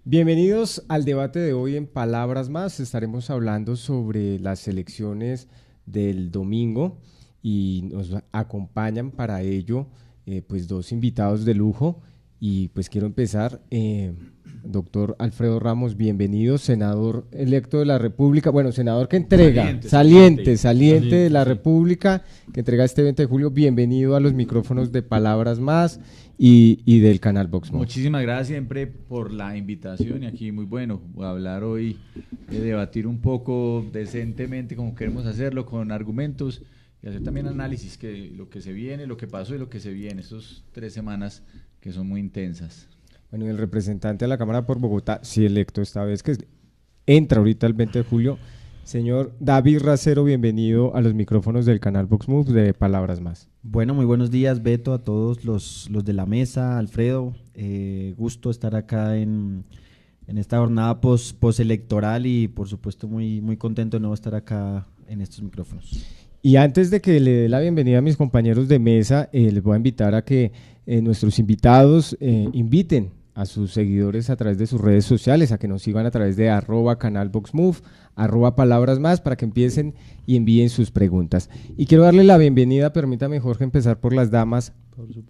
Bienvenidos al debate de hoy en Palabras Más. Estaremos hablando sobre las elecciones del domingo y nos acompañan para ello pues dos invitados de lujo y pues quiero empezar, doctor Alfredo Ramos, bienvenido, senador electo de la República, bueno, senador que entrega, saliente de la República, que entrega este 20 de julio, bienvenido a los micrófonos de Palabras Más y del canal VoxMob. Muchísimas gracias siempre por la invitación y aquí muy bueno hablar hoy, debatir un poco decentemente como queremos hacerlo, con argumentos y hacer también análisis que lo que se viene, lo que pasó y lo que se viene, estas 3 semanas que son muy intensas. Bueno, el representante de la Cámara por Bogotá, sí electo esta vez, que entra ahorita el 20 de julio, señor David Racero, bienvenido a los micrófonos del canal VoxMob de Palabras Más. Bueno, muy buenos días, Beto, a todos los de la mesa, Alfredo, gusto estar acá en esta jornada postelectoral y por supuesto muy contento de nuevo estar acá en estos micrófonos. Y antes de que le dé la bienvenida a mis compañeros de mesa, les voy a invitar a que nuestros invitados inviten a sus seguidores a través de sus redes sociales, a que nos sigan a través de @canalvoxmove, @Palabras Más, para que empiecen y envíen sus preguntas. Y quiero darle la bienvenida, permítame Jorge empezar por las damas.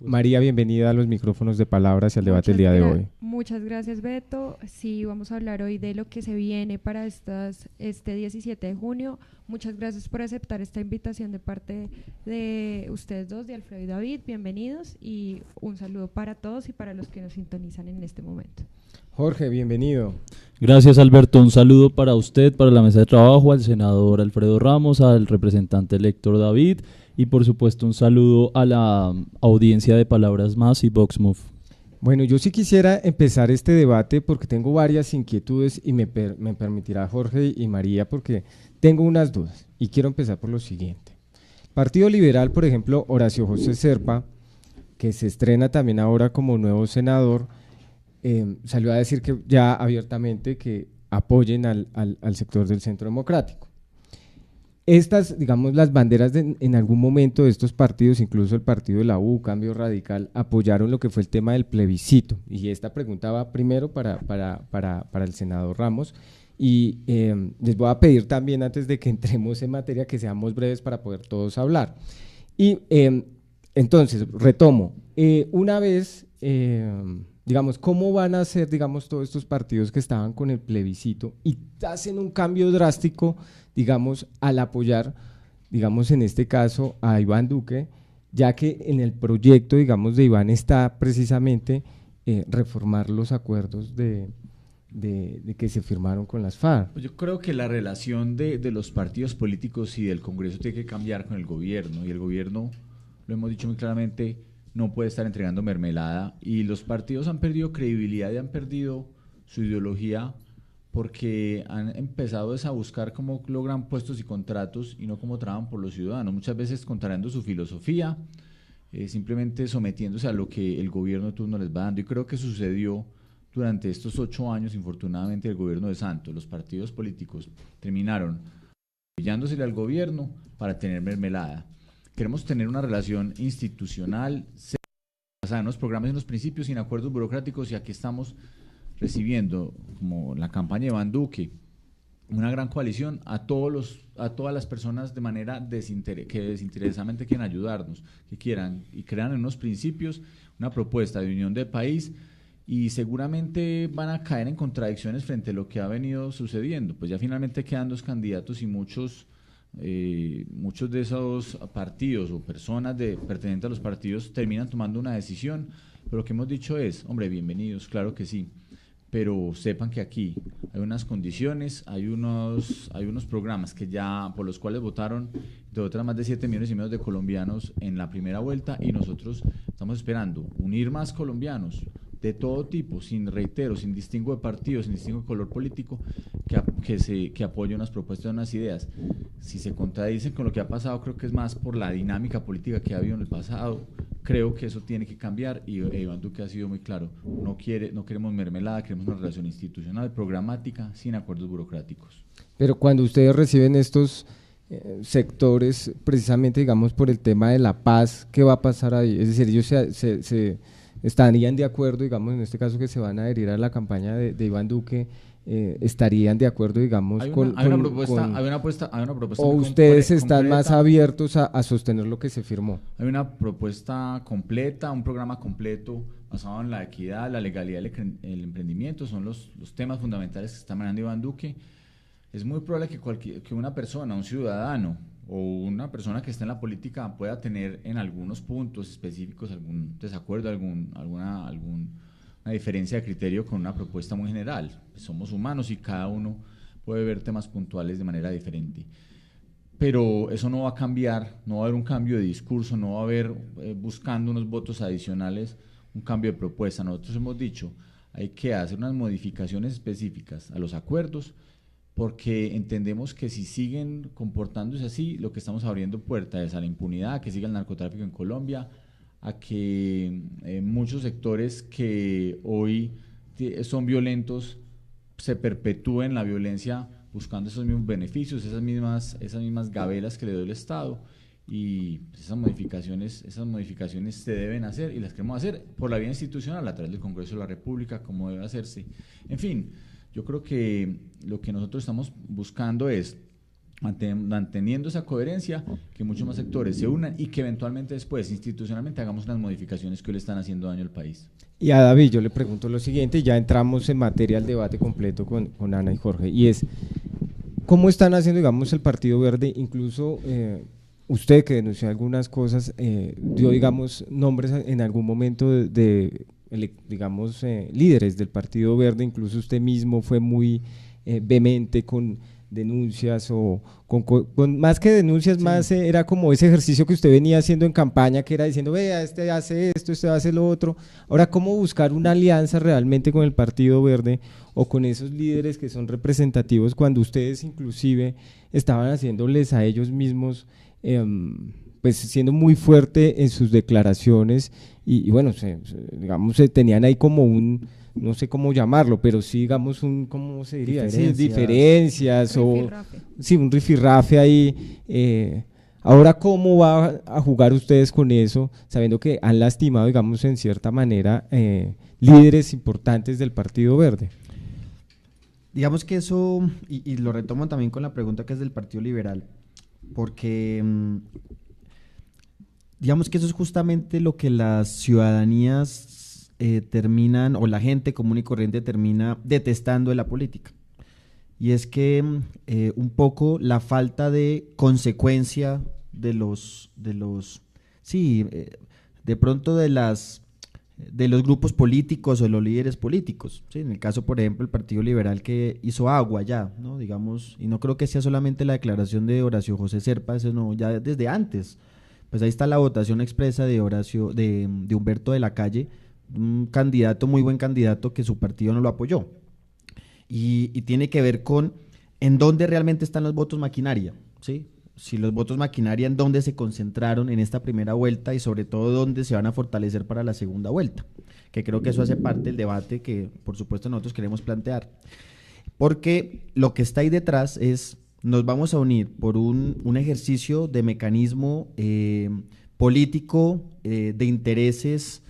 María, bienvenida a los micrófonos de Palabras y al debate del día de hoy. Muchas gracias, Beto. Sí, vamos a hablar hoy de lo que se viene para este 17 de junio. Muchas gracias por aceptar esta invitación de parte de ustedes dos, de Alfredo y David. Bienvenidos y un saludo para todos y para los que nos sintonizan en este momento. Jorge, bienvenido. Gracias, Alberto. Un saludo para usted, para la mesa de trabajo, al senador Alfredo Ramos, al representante elector David y por supuesto un saludo a la audiencia de Palabras Más y VoxMob. Bueno, yo sí quisiera empezar este debate porque tengo varias inquietudes y me permitirá Jorge y María porque tengo unas dudas y quiero empezar por lo siguiente. Partido Liberal, por ejemplo, Horacio José Serpa, que se estrena también ahora como nuevo senador, salió a decir que ya abiertamente que apoyen al sector del Centro Democrático. Estas, digamos, las banderas en algún momento de estos partidos, incluso el partido de la U, Cambio Radical, apoyaron lo que fue el tema del plebiscito. Y esta pregunta va primero para el senador Ramos. Y les voy a pedir también, antes de que entremos en materia, que seamos breves para poder todos hablar. Y entonces, retomo, una vez, digamos, ¿cómo van a ser, digamos, todos estos partidos que estaban con el plebiscito y hacen un cambio drástico, digamos, al apoyar, digamos, en este caso a Iván Duque, ya que en el proyecto, digamos, de Iván está precisamente reformar los acuerdos de que se firmaron con las FARC? Pues yo creo que la relación de los partidos políticos y del Congreso tiene que cambiar con el gobierno, y el gobierno, lo hemos dicho muy claramente, no puede estar entregando mermelada, y los partidos han perdido credibilidad y han perdido su ideología porque han empezado a buscar cómo logran puestos y contratos y no cómo trabajan por los ciudadanos, muchas veces contrariando su filosofía, simplemente sometiéndose a lo que el gobierno de turno les va dando, y creo que sucedió durante estos 8 años, infortunadamente, del gobierno de Santos. Los partidos políticos terminaron pillándosele al gobierno para tener mermelada. Queremos tener una relación institucional basada en los programas y en los principios, sin acuerdos burocráticos, y aquí estamos recibiendo, como la campaña de Iván Duque, una gran coalición a todas las personas de manera que desinteresadamente quieren ayudarnos, que quieran y crean en unos principios una propuesta de unión del país, y seguramente van a caer en contradicciones frente a lo que ha venido sucediendo. Pues ya finalmente quedan 2 candidatos y muchos de esos partidos o personas pertenecientes a los partidos terminan tomando una decisión, pero lo que hemos dicho es, hombre, bienvenidos, claro que sí, pero sepan que aquí hay unas condiciones, hay unos programas que ya por los cuales votaron de otras más de 7,5 millones de colombianos en la primera vuelta, y nosotros estamos esperando unir más colombianos de todo tipo, sin distingo de partidos, sin distingo de color político, que apoyen unas propuestas, unas ideas. Si se contradicen con lo que ha pasado, creo que es más por la dinámica política que ha habido en el pasado. Creo que eso tiene que cambiar, y Iván Duque ha sido muy claro, no queremos mermelada, queremos una relación institucional, programática, sin acuerdos burocráticos. Pero cuando ustedes reciben estos sectores, precisamente, digamos, por el tema de la paz, ¿qué va a pasar ahí? Es decir, ellos estarían de acuerdo, digamos, en este caso que se van a adherir a la campaña de Iván Duque, estarían de acuerdo, digamos, hay una propuesta o muy ustedes están concreta. más abiertos a sostener lo que se firmó. Hay una propuesta completa, un programa completo basado en la equidad, la legalidad y el emprendimiento, son los temas fundamentales que está manejando Iván Duque. Es muy probable que una persona, un ciudadano o una persona que esté en la política pueda tener en algunos puntos específicos algún desacuerdo, alguna diferencia de criterio con una propuesta muy general. Somos humanos y cada uno puede ver temas puntuales de manera diferente. Pero eso no va a cambiar, no va a haber un cambio de discurso, no va a haber, buscando unos votos adicionales, un cambio de propuesta. Nosotros hemos dicho, hay que hacer unas modificaciones específicas a los acuerdos, porque entendemos que si siguen comportándose así, lo que estamos abriendo puerta es a la impunidad, a que siga el narcotráfico en Colombia, a que muchos sectores que hoy son violentos se perpetúen la violencia buscando esos mismos beneficios, esas mismas gabelas que le dio el Estado, y esas modificaciones se deben hacer y las queremos hacer por la vía institucional a través del Congreso de la República, como debe hacerse. En fin, yo creo que lo que nosotros estamos buscando es, manteniendo esa coherencia, que muchos más sectores se unan y que eventualmente después institucionalmente hagamos unas modificaciones que hoy le están haciendo daño al país. Y a David yo le pregunto lo siguiente, ya entramos en materia del debate completo con Ana y Jorge, y es, ¿cómo están haciendo, digamos, el Partido Verde? Incluso usted, que denunció algunas cosas, dio, digamos, nombres en algún momento digamos, líderes del Partido Verde, incluso usted mismo fue muy vehemente con denuncias o con más que denuncias, sí, más era como ese ejercicio que usted venía haciendo en campaña, que era diciendo, vea, este hace esto, este hace lo otro. Ahora, ¿cómo buscar una alianza realmente con el Partido Verde o con esos líderes que son representativos cuando ustedes inclusive estaban haciéndoles a ellos mismos, pues siendo muy fuerte en sus declaraciones y bueno, digamos, tenían ahí como no sé cómo llamarlo, pero sí, digamos, ¿cómo se diría? Diferencias o sí, un rifirrafe ahí. Ahora, ¿cómo va a jugar ustedes con eso, sabiendo que han lastimado, digamos, en cierta manera, líderes importantes del Partido Verde? Digamos que eso, y lo retomo también con la pregunta que es del Partido Liberal, porque digamos que eso es justamente lo que las ciudadanías terminan, o la gente común y corriente termina detestando de la política, y es que un poco la falta de consecuencia de pronto de los grupos políticos o de los líderes políticos, ¿sí? En el caso, por ejemplo, el Partido Liberal, que hizo agua ya, ¿no? Digamos, y no creo que sea solamente la declaración de Horacio José Serpa, eso no, ya desde antes, pues ahí está la votación expresa de Humberto de la Calle, un candidato, muy buen candidato, que su partido no lo apoyó, y tiene que ver con en dónde realmente están los votos maquinaria, ¿sí? Si los votos maquinaria en dónde se concentraron en esta primera vuelta y sobre todo dónde se van a fortalecer para la segunda vuelta, que creo que eso hace parte del debate que por supuesto nosotros queremos plantear, porque lo que está ahí detrás es, nos vamos a unir por un ejercicio de mecanismo político, de intereses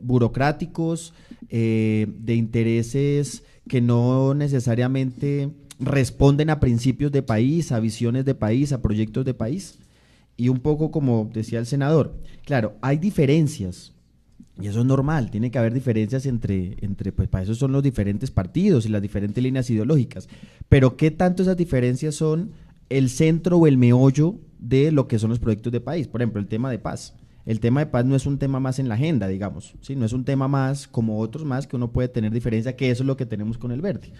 burocráticos, de intereses que no necesariamente responden a principios de país, a visiones de país, a proyectos de país, y un poco como decía el senador, claro, hay diferencias, y eso es normal, tiene que haber diferencias entre pues para eso son los diferentes partidos y las diferentes líneas ideológicas, pero ¿qué tanto esas diferencias son el centro o el meollo de lo que son los proyectos de país? Por ejemplo, el tema de paz. El tema de paz no es un tema más en la agenda, digamos, ¿sí? No es un tema más como otros más que uno puede tener diferencia, que eso es lo que tenemos con el Verde.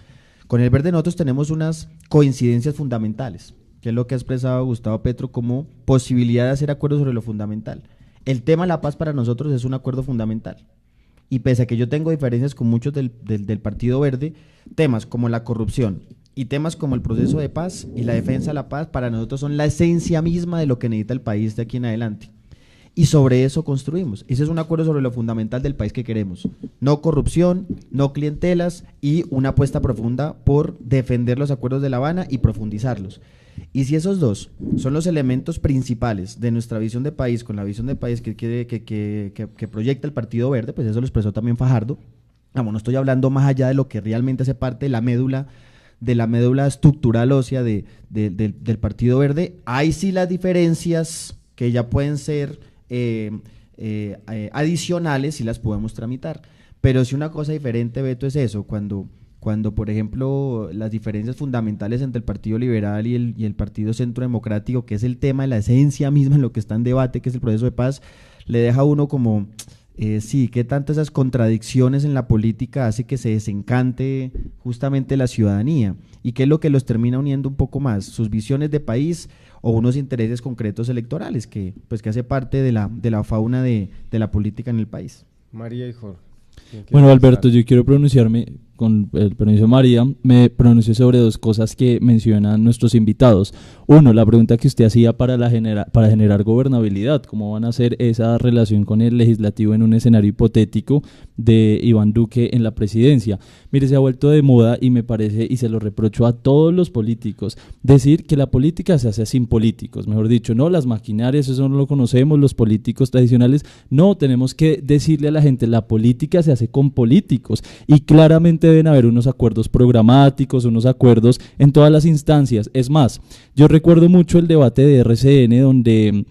Con el Verde nosotros tenemos unas coincidencias fundamentales, que es lo que ha expresado Gustavo Petro como posibilidad de hacer acuerdos sobre lo fundamental. El tema de la paz para nosotros es un acuerdo fundamental. Y pese a que yo tengo diferencias con muchos del Partido Verde, temas como la corrupción y temas como el proceso de paz y la defensa de la paz para nosotros son la esencia misma de lo que necesita el país de aquí en adelante. y sobre eso construimos. Ese es un acuerdo sobre lo fundamental del país que queremos. No corrupción, no clientelas y una apuesta profunda por defender los acuerdos de La Habana y profundizarlos. Y si esos dos son los elementos principales de nuestra visión de país, con la visión de país que proyecta el Partido Verde, pues eso lo expresó también Fajardo. Vamos, no estoy hablando más allá de lo que realmente hace parte de la médula estructural ósea del Partido Verde. Hay sí las diferencias que ya pueden ser adicionales y las podemos tramitar. Pero si una cosa diferente, Beto, es eso, cuando por ejemplo, las diferencias fundamentales entre el Partido Liberal y el Partido Centro Democrático, que es el tema de la esencia misma en lo que está en debate, que es el proceso de paz, le deja a uno como, sí, que tantas esas contradicciones en la política hace que se desencante justamente la ciudadanía, y qué es lo que los termina uniendo un poco más, sus visiones de país o unos intereses concretos electorales, que hace parte de la fauna de la política en el país. María y Jorge. Bueno, Alberto, yo quiero pronunciarme, con el permiso de María, me pronuncio sobre dos cosas que mencionan nuestros invitados. Uno, la pregunta que usted hacía para generar gobernabilidad, cómo van a hacer esa relación con el legislativo en un escenario hipotético de Iván Duque en la presidencia. Mire, se ha vuelto de moda y me parece, y se lo reprocho a todos los políticos, decir que la política se hace sin políticos, mejor dicho, no, las maquinarias, eso no lo conocemos, los políticos tradicionales, no, tenemos que decirle a la gente, la política se hace con políticos, y claramente deben haber unos acuerdos programáticos, unos acuerdos en todas las instancias. Es más, yo recuerdo mucho el debate de RCN donde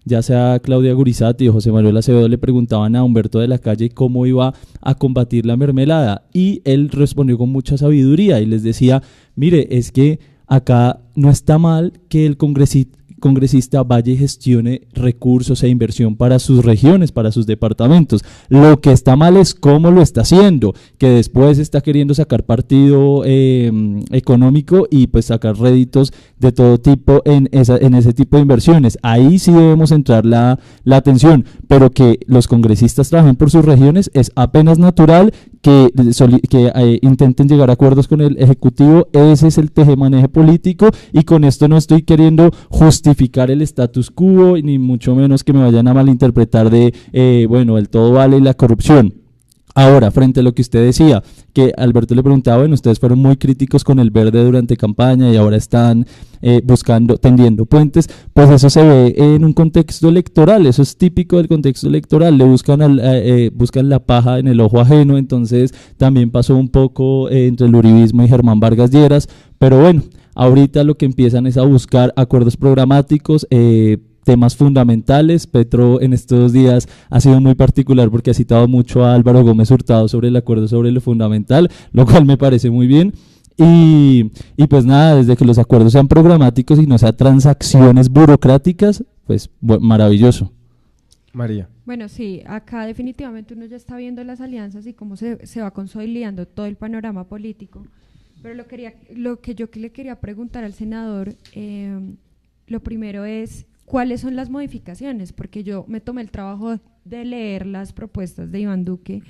ya sea Claudia Gurizati o José Manuel Acevedo le preguntaban a Humberto de la Calle cómo iba a combatir la mermelada, y él respondió con mucha sabiduría y les decía, mire, es que acá no está mal que el congresista vaya y gestione recursos e inversión para sus regiones, para sus departamentos. Lo que está mal es cómo lo está haciendo, que después está queriendo sacar partido económico y pues sacar réditos de todo tipo en ese tipo de inversiones. Ahí sí debemos centrar la atención, pero que los congresistas trabajen por sus regiones es apenas natural, que intenten llegar a acuerdos con el Ejecutivo. Ese es el tejemaneje político, y con esto no estoy queriendo justificar el status quo, ni mucho menos que me vayan a malinterpretar de, el todo vale y la corrupción. Ahora, frente a lo que usted decía, que Alberto le preguntaba, bueno, ustedes fueron muy críticos con el Verde durante campaña y ahora están tendiendo puentes, pues eso se ve en un contexto electoral, eso es típico del contexto electoral, le buscan la paja en el ojo ajeno. Entonces también pasó un poco entre el uribismo y Germán Vargas Lleras, pero bueno, ahorita lo que empiezan es a buscar acuerdos programáticos, temas fundamentales. Petro en estos días ha sido muy particular porque ha citado mucho a Álvaro Gómez Hurtado sobre el acuerdo sobre lo fundamental, lo cual me parece muy bien. Y pues nada, desde que los acuerdos sean programáticos y no sean transacciones burocráticas, pues maravilloso. María. Bueno, sí, acá definitivamente uno ya está viendo las alianzas y cómo se va consolidando todo el panorama político. Pero lo que yo le quería preguntar al senador, lo primero es, ¿cuáles son las modificaciones? Porque yo me tomé el trabajo de leer las propuestas de Iván Duque,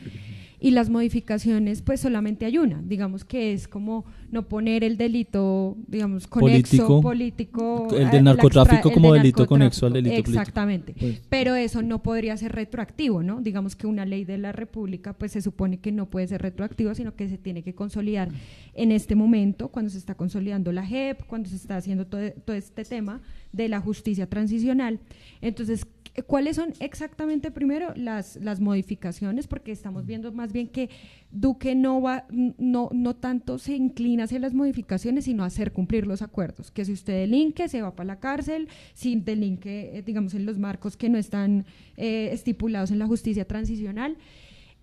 y las modificaciones pues solamente hay una, digamos que es como no poner el delito, digamos, conexo político, el del narcotráfico como delito conexo al delito político. Exactamente, pues. Pero eso no podría ser retroactivo, ¿no? Digamos que una ley de la República pues se supone que no puede ser retroactivo, sino que se tiene que consolidar en este momento, cuando se está consolidando la JEP, cuando se está haciendo todo este tema de la justicia transicional. Entonces, ¿cuáles son exactamente primero las modificaciones? Porque estamos viendo más bien que Duque no tanto se inclina hacia las modificaciones, sino a hacer cumplir los acuerdos, que si usted delinque se va para la cárcel, si delinque, digamos, en los marcos que no están estipulados en la justicia transicional.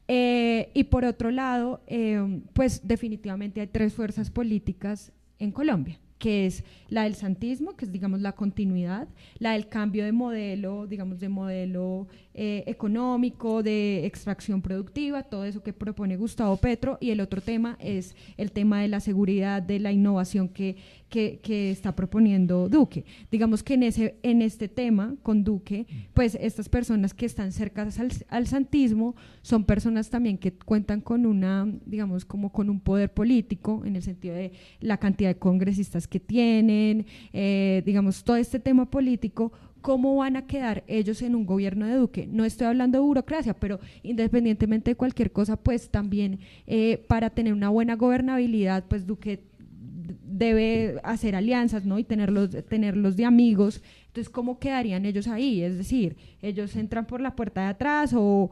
Y por otro lado, pues definitivamente hay tres fuerzas políticas en Colombia, que es la del santismo, que es, digamos, la continuidad, la del cambio de modelo, digamos, de modelo económico, de extracción productiva, todo eso que propone Gustavo Petro, y el otro tema es el tema de la seguridad, de la innovación que está proponiendo Duque. Digamos que en este tema, con Duque, pues estas personas que están cercanas al santismo son personas también que cuentan con digamos, como con un poder político, en el sentido de la cantidad de congresistas que tienen, digamos, todo este tema político ¿cómo van a quedar ellos en un gobierno de Duque? No estoy hablando de burocracia, pero independientemente de cualquier cosa, pues también para tener una buena gobernabilidad, pues Duque debe hacer alianzas, ¿no? Y tenerlos de amigos. Entonces, ¿cómo quedarían ellos ahí? Es decir, ¿ellos entran por la puerta de atrás o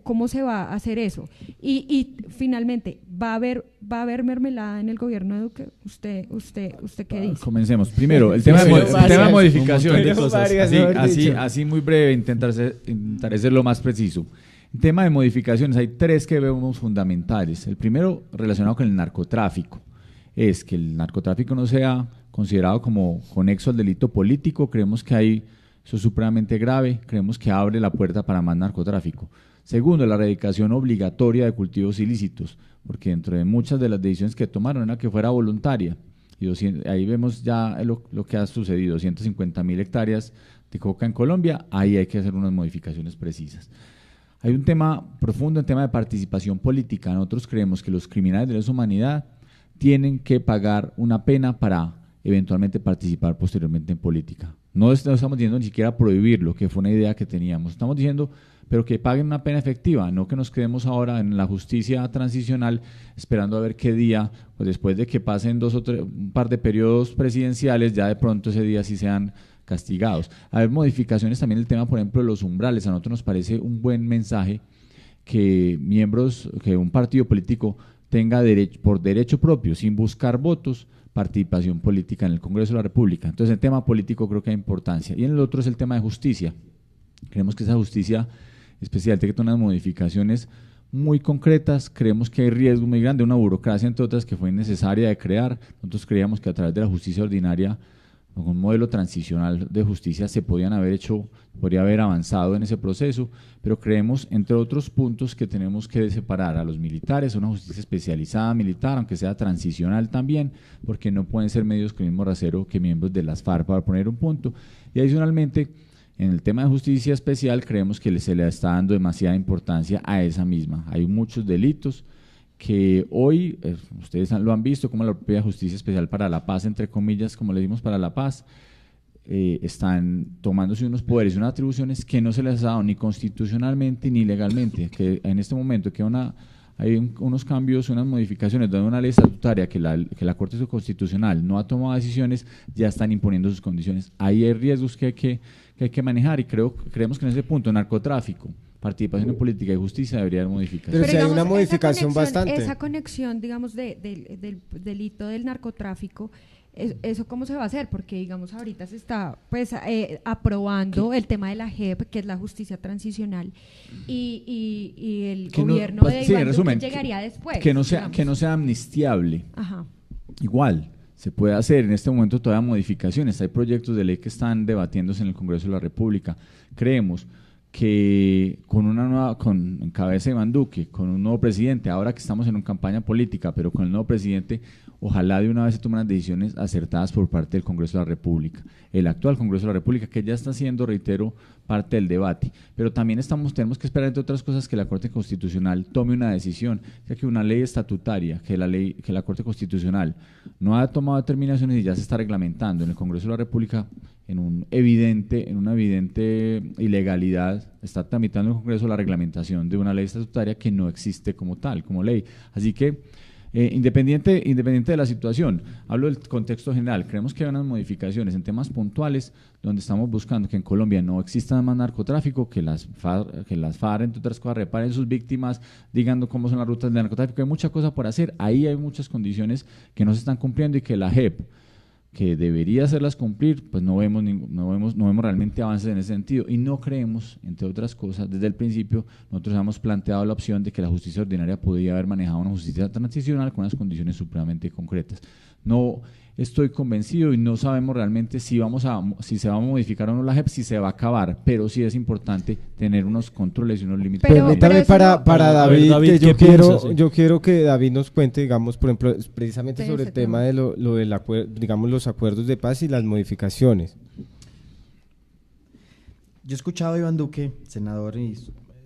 cómo se va a hacer eso? Y finalmente, ¿va a haber mermelada en el gobierno de Duque? ¿Usted qué dice? Comencemos. Primero, el tema de modificaciones. Así muy breve, intentaré ser lo más preciso. En tema de modificaciones, hay 3 que vemos fundamentales. El primero, relacionado con el narcotráfico, es que el narcotráfico no sea considerado como conexo al delito político. Creemos que eso es supremamente grave, creemos que abre la puerta para más narcotráfico. Segundo, la erradicación obligatoria de cultivos ilícitos, porque dentro de muchas de las decisiones que tomaron era que fuera voluntaria, y ahí vemos ya lo que ha sucedido, 250.000 hectáreas de coca en Colombia, ahí hay que hacer unas modificaciones precisas. Hay un tema profundo, el tema de participación política. Nosotros creemos que los criminales de lesa humanidad tienen que pagar una pena para eventualmente participar posteriormente en política. No estamos diciendo ni siquiera prohibirlo, que fue una idea que teníamos. Estamos diciendo, pero que paguen una pena efectiva, no que nos quedemos ahora en la justicia transicional esperando a ver qué día, pues después de que pasen un par de periodos presidenciales, ya de pronto ese día sí sean castigados. Hay modificaciones también el tema, por ejemplo, de los umbrales. A nosotros nos parece un buen mensaje que un partido político tenga por derecho propio, sin buscar votos, participación política en el Congreso de la República. Entonces, el tema político creo que hay importancia. Y en el otro es el tema de justicia. Creemos que esa justicia especial tiene que tener unas modificaciones muy concretas. Creemos que hay riesgo muy grande, una burocracia, entre otras, que fue innecesaria de crear. Nosotros creíamos que a través de la justicia ordinaria, con un modelo transicional de justicia, podría haber avanzado en ese proceso, pero creemos, entre otros puntos, que tenemos que separar a los militares, una justicia especializada militar, aunque sea transicional también, porque no pueden ser medios con el mismo rasero que miembros de las FARC, para poner un punto. Y adicionalmente, en el tema de justicia especial, creemos que se le está dando demasiada importancia a esa misma. Hay muchos delitos que hoy, ustedes lo han visto, como la propia Justicia Especial para la Paz, entre comillas, como le dimos para la paz, están tomándose unos poderes y unas atribuciones que no se les ha dado ni constitucionalmente ni legalmente, que en este momento hay unos cambios, unas modificaciones de una ley estatutaria que la Corte Constitucional no ha tomado decisiones, ya están imponiendo sus condiciones. Ahí hay riesgos que hay que manejar, y creemos que en ese punto, narcotráfico, participación en política y justicia, debería haber modificaciones. Pero si hay una modificación bastante. Esa conexión, digamos, del delito del narcotráfico, ¿eso cómo se va a hacer? Porque, digamos, ahorita se está aprobando el tema de la JEP, que es la justicia transicional, y el gobierno de Iván Duque llegaría después. Que no sea amnistiable. Ajá. Igual, se puede hacer en este momento todavía modificaciones. Hay proyectos de ley que están debatiéndose en el Congreso de la República. Creemos que en cabeza de Iván Duque, con un nuevo presidente, ahora que estamos en una campaña política, pero con el nuevo presidente, ojalá de una vez se tomen las decisiones acertadas por parte del Congreso de la República, el actual Congreso de la República, que ya está siendo, reitero, parte del debate, pero también tenemos que esperar, entre otras cosas, que la Corte Constitucional tome una decisión, ya que una ley estatutaria, que la Corte Constitucional no ha tomado determinaciones y ya se está reglamentando en el Congreso de la República, en una evidente ilegalidad, está tramitando en el Congreso la reglamentación de una ley estatutaria que no existe como tal, como ley. Así que, independiente de la situación, hablo del contexto general, creemos que hay unas modificaciones en temas puntuales donde estamos buscando que en Colombia no exista más narcotráfico, que las FARC, entre otras cosas, reparen sus víctimas, digan cómo son las rutas de narcotráfico. Hay mucha cosa por hacer, ahí hay muchas condiciones que no se están cumpliendo, y que la JEP, que debería hacerlas cumplir, pues no vemos realmente avances en ese sentido, y no creemos, entre otras cosas, desde el principio nosotros hemos planteado la opción de que la justicia ordinaria podría haber manejado una justicia transicional con unas condiciones supremamente concretas. No estoy convencido y no sabemos realmente si se va a modificar o no la JEP, si se va a acabar, pero sí es importante tener unos controles y unos límites. Permítame para David, David, que yo quiero que David nos cuente, digamos, por ejemplo, precisamente sobre el tema de lo del acuerdo, digamos, los acuerdos de paz y las modificaciones. Yo he escuchado a Iván Duque, senador, y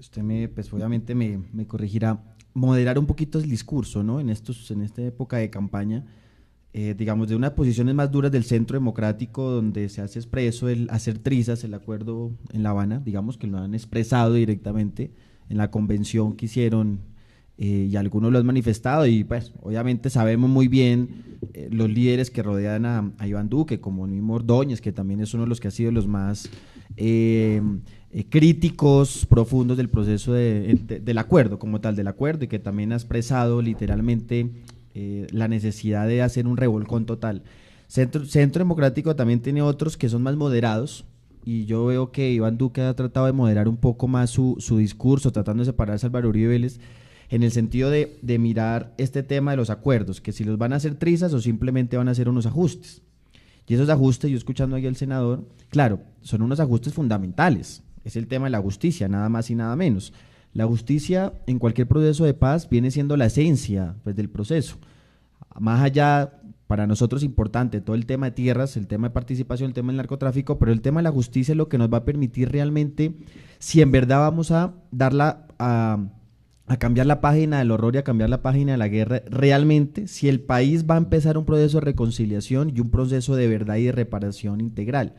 usted pues obviamente me corregirá, moderar un poquito el discurso, ¿no? En esta época de campaña, digamos, de unas posiciones más duras del Centro Democrático, donde se hace expreso el hacer trizas el acuerdo en La Habana, digamos que lo han expresado directamente en la convención que hicieron, y algunos lo han manifestado, y pues obviamente sabemos muy bien los líderes que rodean a Iván Duque, como el mismo Ordóñez, que también es uno de los que ha sido los más críticos profundos del proceso del acuerdo como tal, del acuerdo, y que también ha expresado literalmente la necesidad de hacer un revolcón total. Centro Democrático también tiene otros que son más moderados, y yo veo que Iván Duque ha tratado de moderar un poco más su discurso, tratando de separarse a Álvaro Uribe Vélez, en el sentido de mirar este tema de los acuerdos, que si los van a hacer trizas o simplemente van a hacer unos ajustes. Y esos ajustes, yo escuchando ahí al senador, claro, son unos ajustes fundamentales, es el tema de la justicia, nada más y nada menos. La justicia en cualquier proceso de paz viene siendo la esencia, pues, del proceso. Más allá, para nosotros importante, todo el tema de tierras, el tema de participación, el tema del narcotráfico, pero el tema de la justicia es lo que nos va a permitir realmente, si en verdad vamos a darla a cambiar la página del horror y a cambiar la página de la guerra, realmente, si el país va a empezar un proceso de reconciliación y un proceso de verdad y de reparación integral.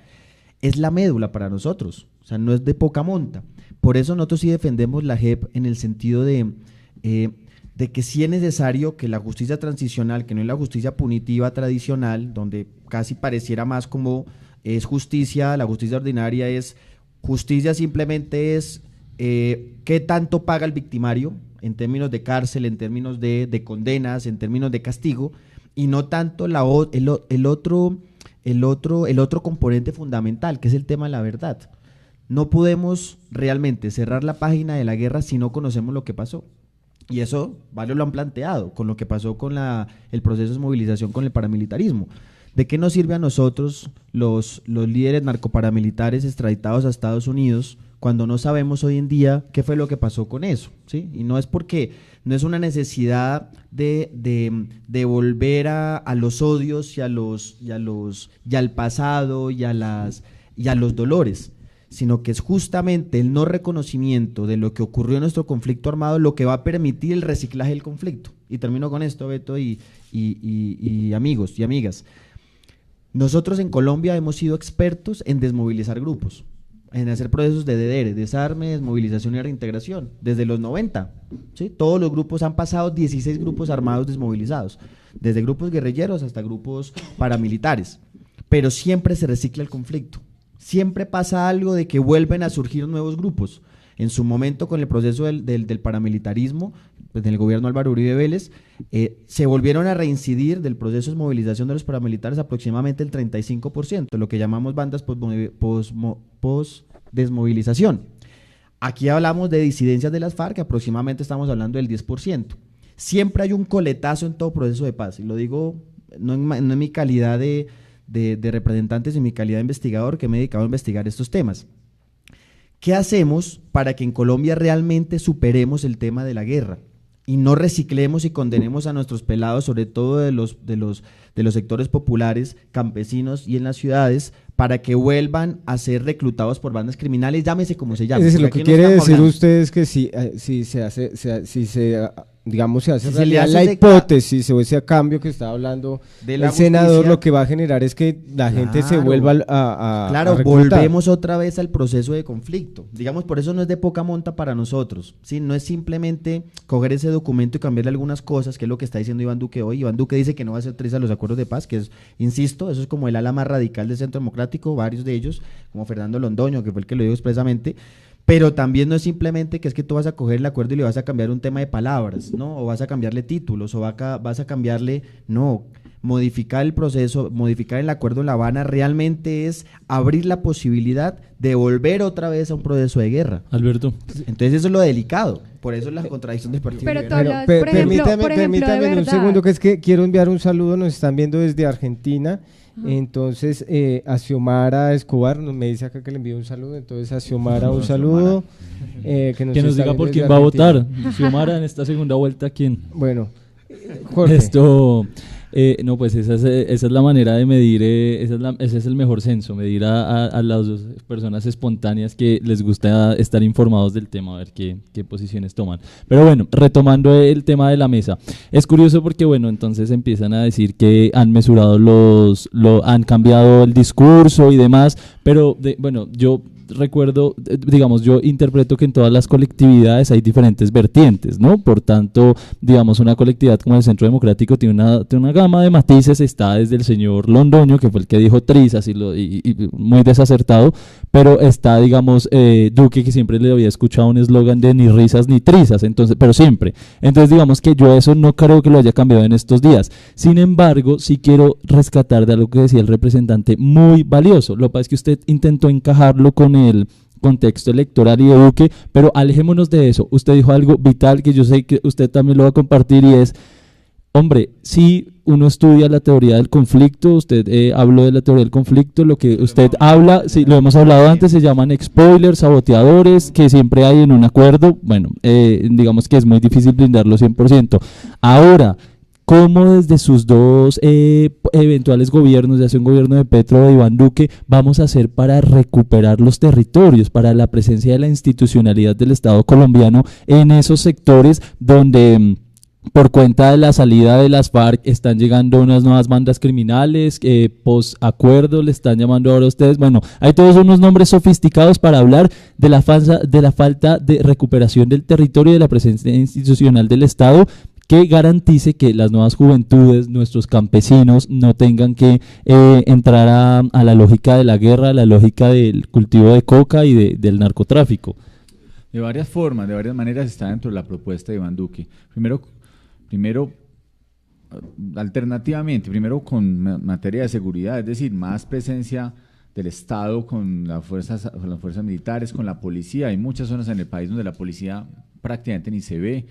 Es la médula para nosotros, o sea, no es de poca monta. Por eso nosotros sí defendemos la JEP en el sentido de que sí es necesario que la justicia transicional, que no es la justicia punitiva tradicional, donde casi pareciera más como es justicia, la justicia ordinaria es justicia, simplemente es qué tanto paga el victimario en términos de cárcel, en términos de condenas, en términos de castigo, y no tanto el otro componente fundamental, que es el tema de la verdad. No podemos realmente cerrar la página de la guerra si no conocemos lo que pasó. Y eso varios lo han planteado, con lo que pasó con el proceso de movilización con el paramilitarismo. ¿De qué nos sirve a nosotros los líderes narcoparamilitares extraditados a Estados Unidos cuando no sabemos hoy en día qué fue lo que pasó con eso? ¿Sí? Y no es porque, no es una necesidad de volver a los odios y al pasado y a los dolores, sino que es justamente el no reconocimiento de lo que ocurrió en nuestro conflicto armado lo que va a permitir el reciclaje del conflicto. Y termino con esto, Beto y amigos y amigas. Nosotros en Colombia hemos sido expertos en desmovilizar grupos, en hacer procesos de DDR, desarme, desmovilización y reintegración, desde los 90, ¿sí? Todos los grupos han pasado, 16 grupos armados desmovilizados, desde grupos guerrilleros hasta grupos paramilitares, pero siempre se recicla el conflicto. Siempre pasa algo de que vuelven a surgir nuevos grupos. En su momento, con el proceso del paramilitarismo, pues, del gobierno Álvaro Uribe Vélez, se volvieron a reincidir del proceso de movilización de los paramilitares aproximadamente el 35%, lo que llamamos bandas post-desmovilización. Aquí hablamos de disidencias de las FARC, aproximadamente estamos hablando del 10%. Siempre hay un coletazo en todo proceso de paz, y lo digo no en mi calidad de representantes, en mi calidad de investigador que me he dedicado a investigar estos temas. ¿Qué hacemos para que en Colombia realmente superemos el tema de la guerra y no reciclemos y condenemos a nuestros pelados, sobre todo de los sectores populares, campesinos y en las ciudades, para que vuelvan a ser reclutados por bandas criminales, llámese como se llame? Es decir, lo que quiere decir usted es que si se hace realidad la hipótesis o ese cambio que estaba hablando el senador, lo que va a generar es que la gente se vuelva a reclutar. Volvemos otra vez al proceso de conflicto. Digamos, por eso no es de poca monta para nosotros, ¿sí? No es simplemente coger ese documento y cambiarle algunas cosas, que es lo que está diciendo Iván Duque hoy. Iván Duque dice que no va a hacer trizas los acuerdos de paz, que es, insisto, eso es como el ala más radical del Centro Democrático, varios de ellos, como Fernando Londoño, que fue el que lo dijo expresamente. Pero también no es simplemente que es que tú vas a coger el acuerdo y le vas a cambiar un tema de palabras, ¿no? O vas a cambiarle títulos, o vas a cambiarle, no, modificar el proceso, modificar el acuerdo en La Habana realmente es abrir la posibilidad de volver otra vez a un proceso de guerra. Alberto. Entonces eso es lo delicado, por eso es la contradicción del partido. Pero permítame un segundo, que es que quiero enviar un saludo, nos están viendo desde Argentina. Entonces, a Xiomara Escobar me dice acá que le envío un saludo. Entonces, a Xiomara un saludo. Que nos diga por quién va a votar. Xiomara, en esta segunda vuelta, ¿quién? Bueno, Jorge. No, pues esa es la manera de medir, ese es el mejor censo, medir a las personas espontáneas que les gusta estar informados del tema, a ver qué posiciones toman. Pero bueno, retomando el tema de la mesa, es curioso porque bueno, entonces empiezan a decir que han mesurado han cambiado el discurso y demás, pero bueno, yo recuerdo, digamos, yo interpreto que en todas las colectividades hay diferentes vertientes, ¿no? Por tanto, digamos, una colectividad como el Centro Democrático tiene una gama de matices, está desde el señor Londoño, que fue el que dijo trizas y muy desacertado, pero está, digamos, Duque, que siempre le había escuchado un eslogan de ni risas ni trizas, entonces, pero siempre. Entonces, digamos que yo eso no creo que lo haya cambiado en estos días. Sin embargo, sí quiero rescatar de algo que decía el representante muy valioso. Lo que pasa es que usted intentó encajarlo con el contexto electoral y de Duque, pero alejémonos de eso. Usted dijo algo vital que yo sé que usted también lo va a compartir y es, hombre, si uno estudia la teoría del conflicto, usted habló de la teoría del conflicto, lo que usted habla, sí, lo hemos hablado antes, se llaman spoilers, saboteadores, que siempre hay en un acuerdo, bueno, digamos que es muy difícil blindarlo 100%. Ahora, ¿cómo desde sus dos eventuales gobiernos, ya sea un gobierno de Petro o de Iván Duque, vamos a hacer para recuperar los territorios, para la presencia de la institucionalidad del Estado colombiano en esos sectores donde por cuenta de la salida de las FARC están llegando unas nuevas bandas criminales, post-acuerdo le están llamando ahora a ustedes? Bueno, hay todos unos nombres sofisticados para hablar de la falta de recuperación del territorio y de la presencia institucional del Estado, que garantice que las nuevas juventudes, nuestros campesinos, no tengan que entrar a la lógica de la guerra, a la lógica del cultivo de coca y del narcotráfico. De varias formas, de varias maneras está dentro de la propuesta de Iván Duque. Primero, alternativamente, primero con materia de seguridad, es decir, más presencia del Estado con las fuerzas militares, con la policía. Hay muchas zonas en el país donde la policía prácticamente ni se ve.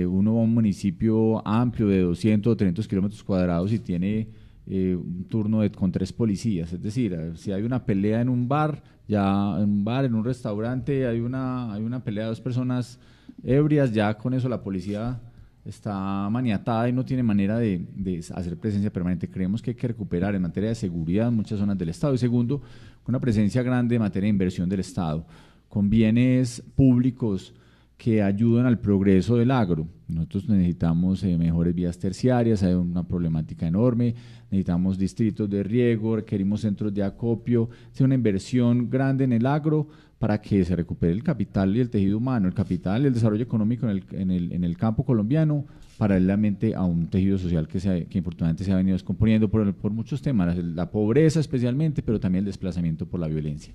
Uno va a un municipio amplio de 200 o 300 kilómetros cuadrados y tiene un turno con 3 policías. Es decir, si hay una pelea en un bar, en un restaurante, hay una pelea de 2 personas ebrias, ya con eso la policía está maniatada y no tiene manera de hacer presencia permanente. Creemos que hay que recuperar en materia de seguridad muchas zonas del Estado. Y segundo, una presencia grande en materia de inversión del Estado, con bienes públicos que ayudan al progreso del agro. Nosotros necesitamos mejores vías terciarias, hay una problemática enorme, necesitamos distritos de riego, requerimos centros de acopio, es una inversión grande en el agro para que se recupere el capital y el tejido humano, el capital y el desarrollo económico en el campo colombiano, paralelamente a un tejido social que infortunadamente se ha venido descomponiendo por muchos temas, la pobreza especialmente, pero también el desplazamiento por la violencia.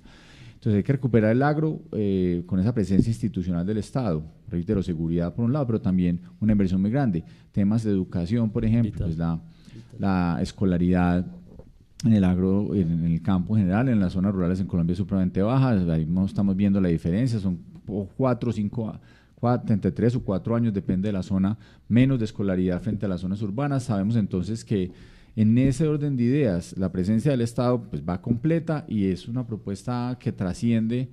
Entonces hay que recuperar el agro con esa presencia institucional del Estado, reitero, seguridad por un lado, pero también una inversión muy grande. Temas de educación, por ejemplo, pues la escolaridad en el agro, en el campo en general, en las zonas rurales en Colombia es supremamente baja. Ahí no estamos viendo la diferencia, son 4 o 5, entre 3 o 4 años, depende de la zona, menos de escolaridad frente a las zonas urbanas. Sabemos entonces que en ese orden de ideas, la presencia del Estado pues va completa y es una propuesta que trasciende.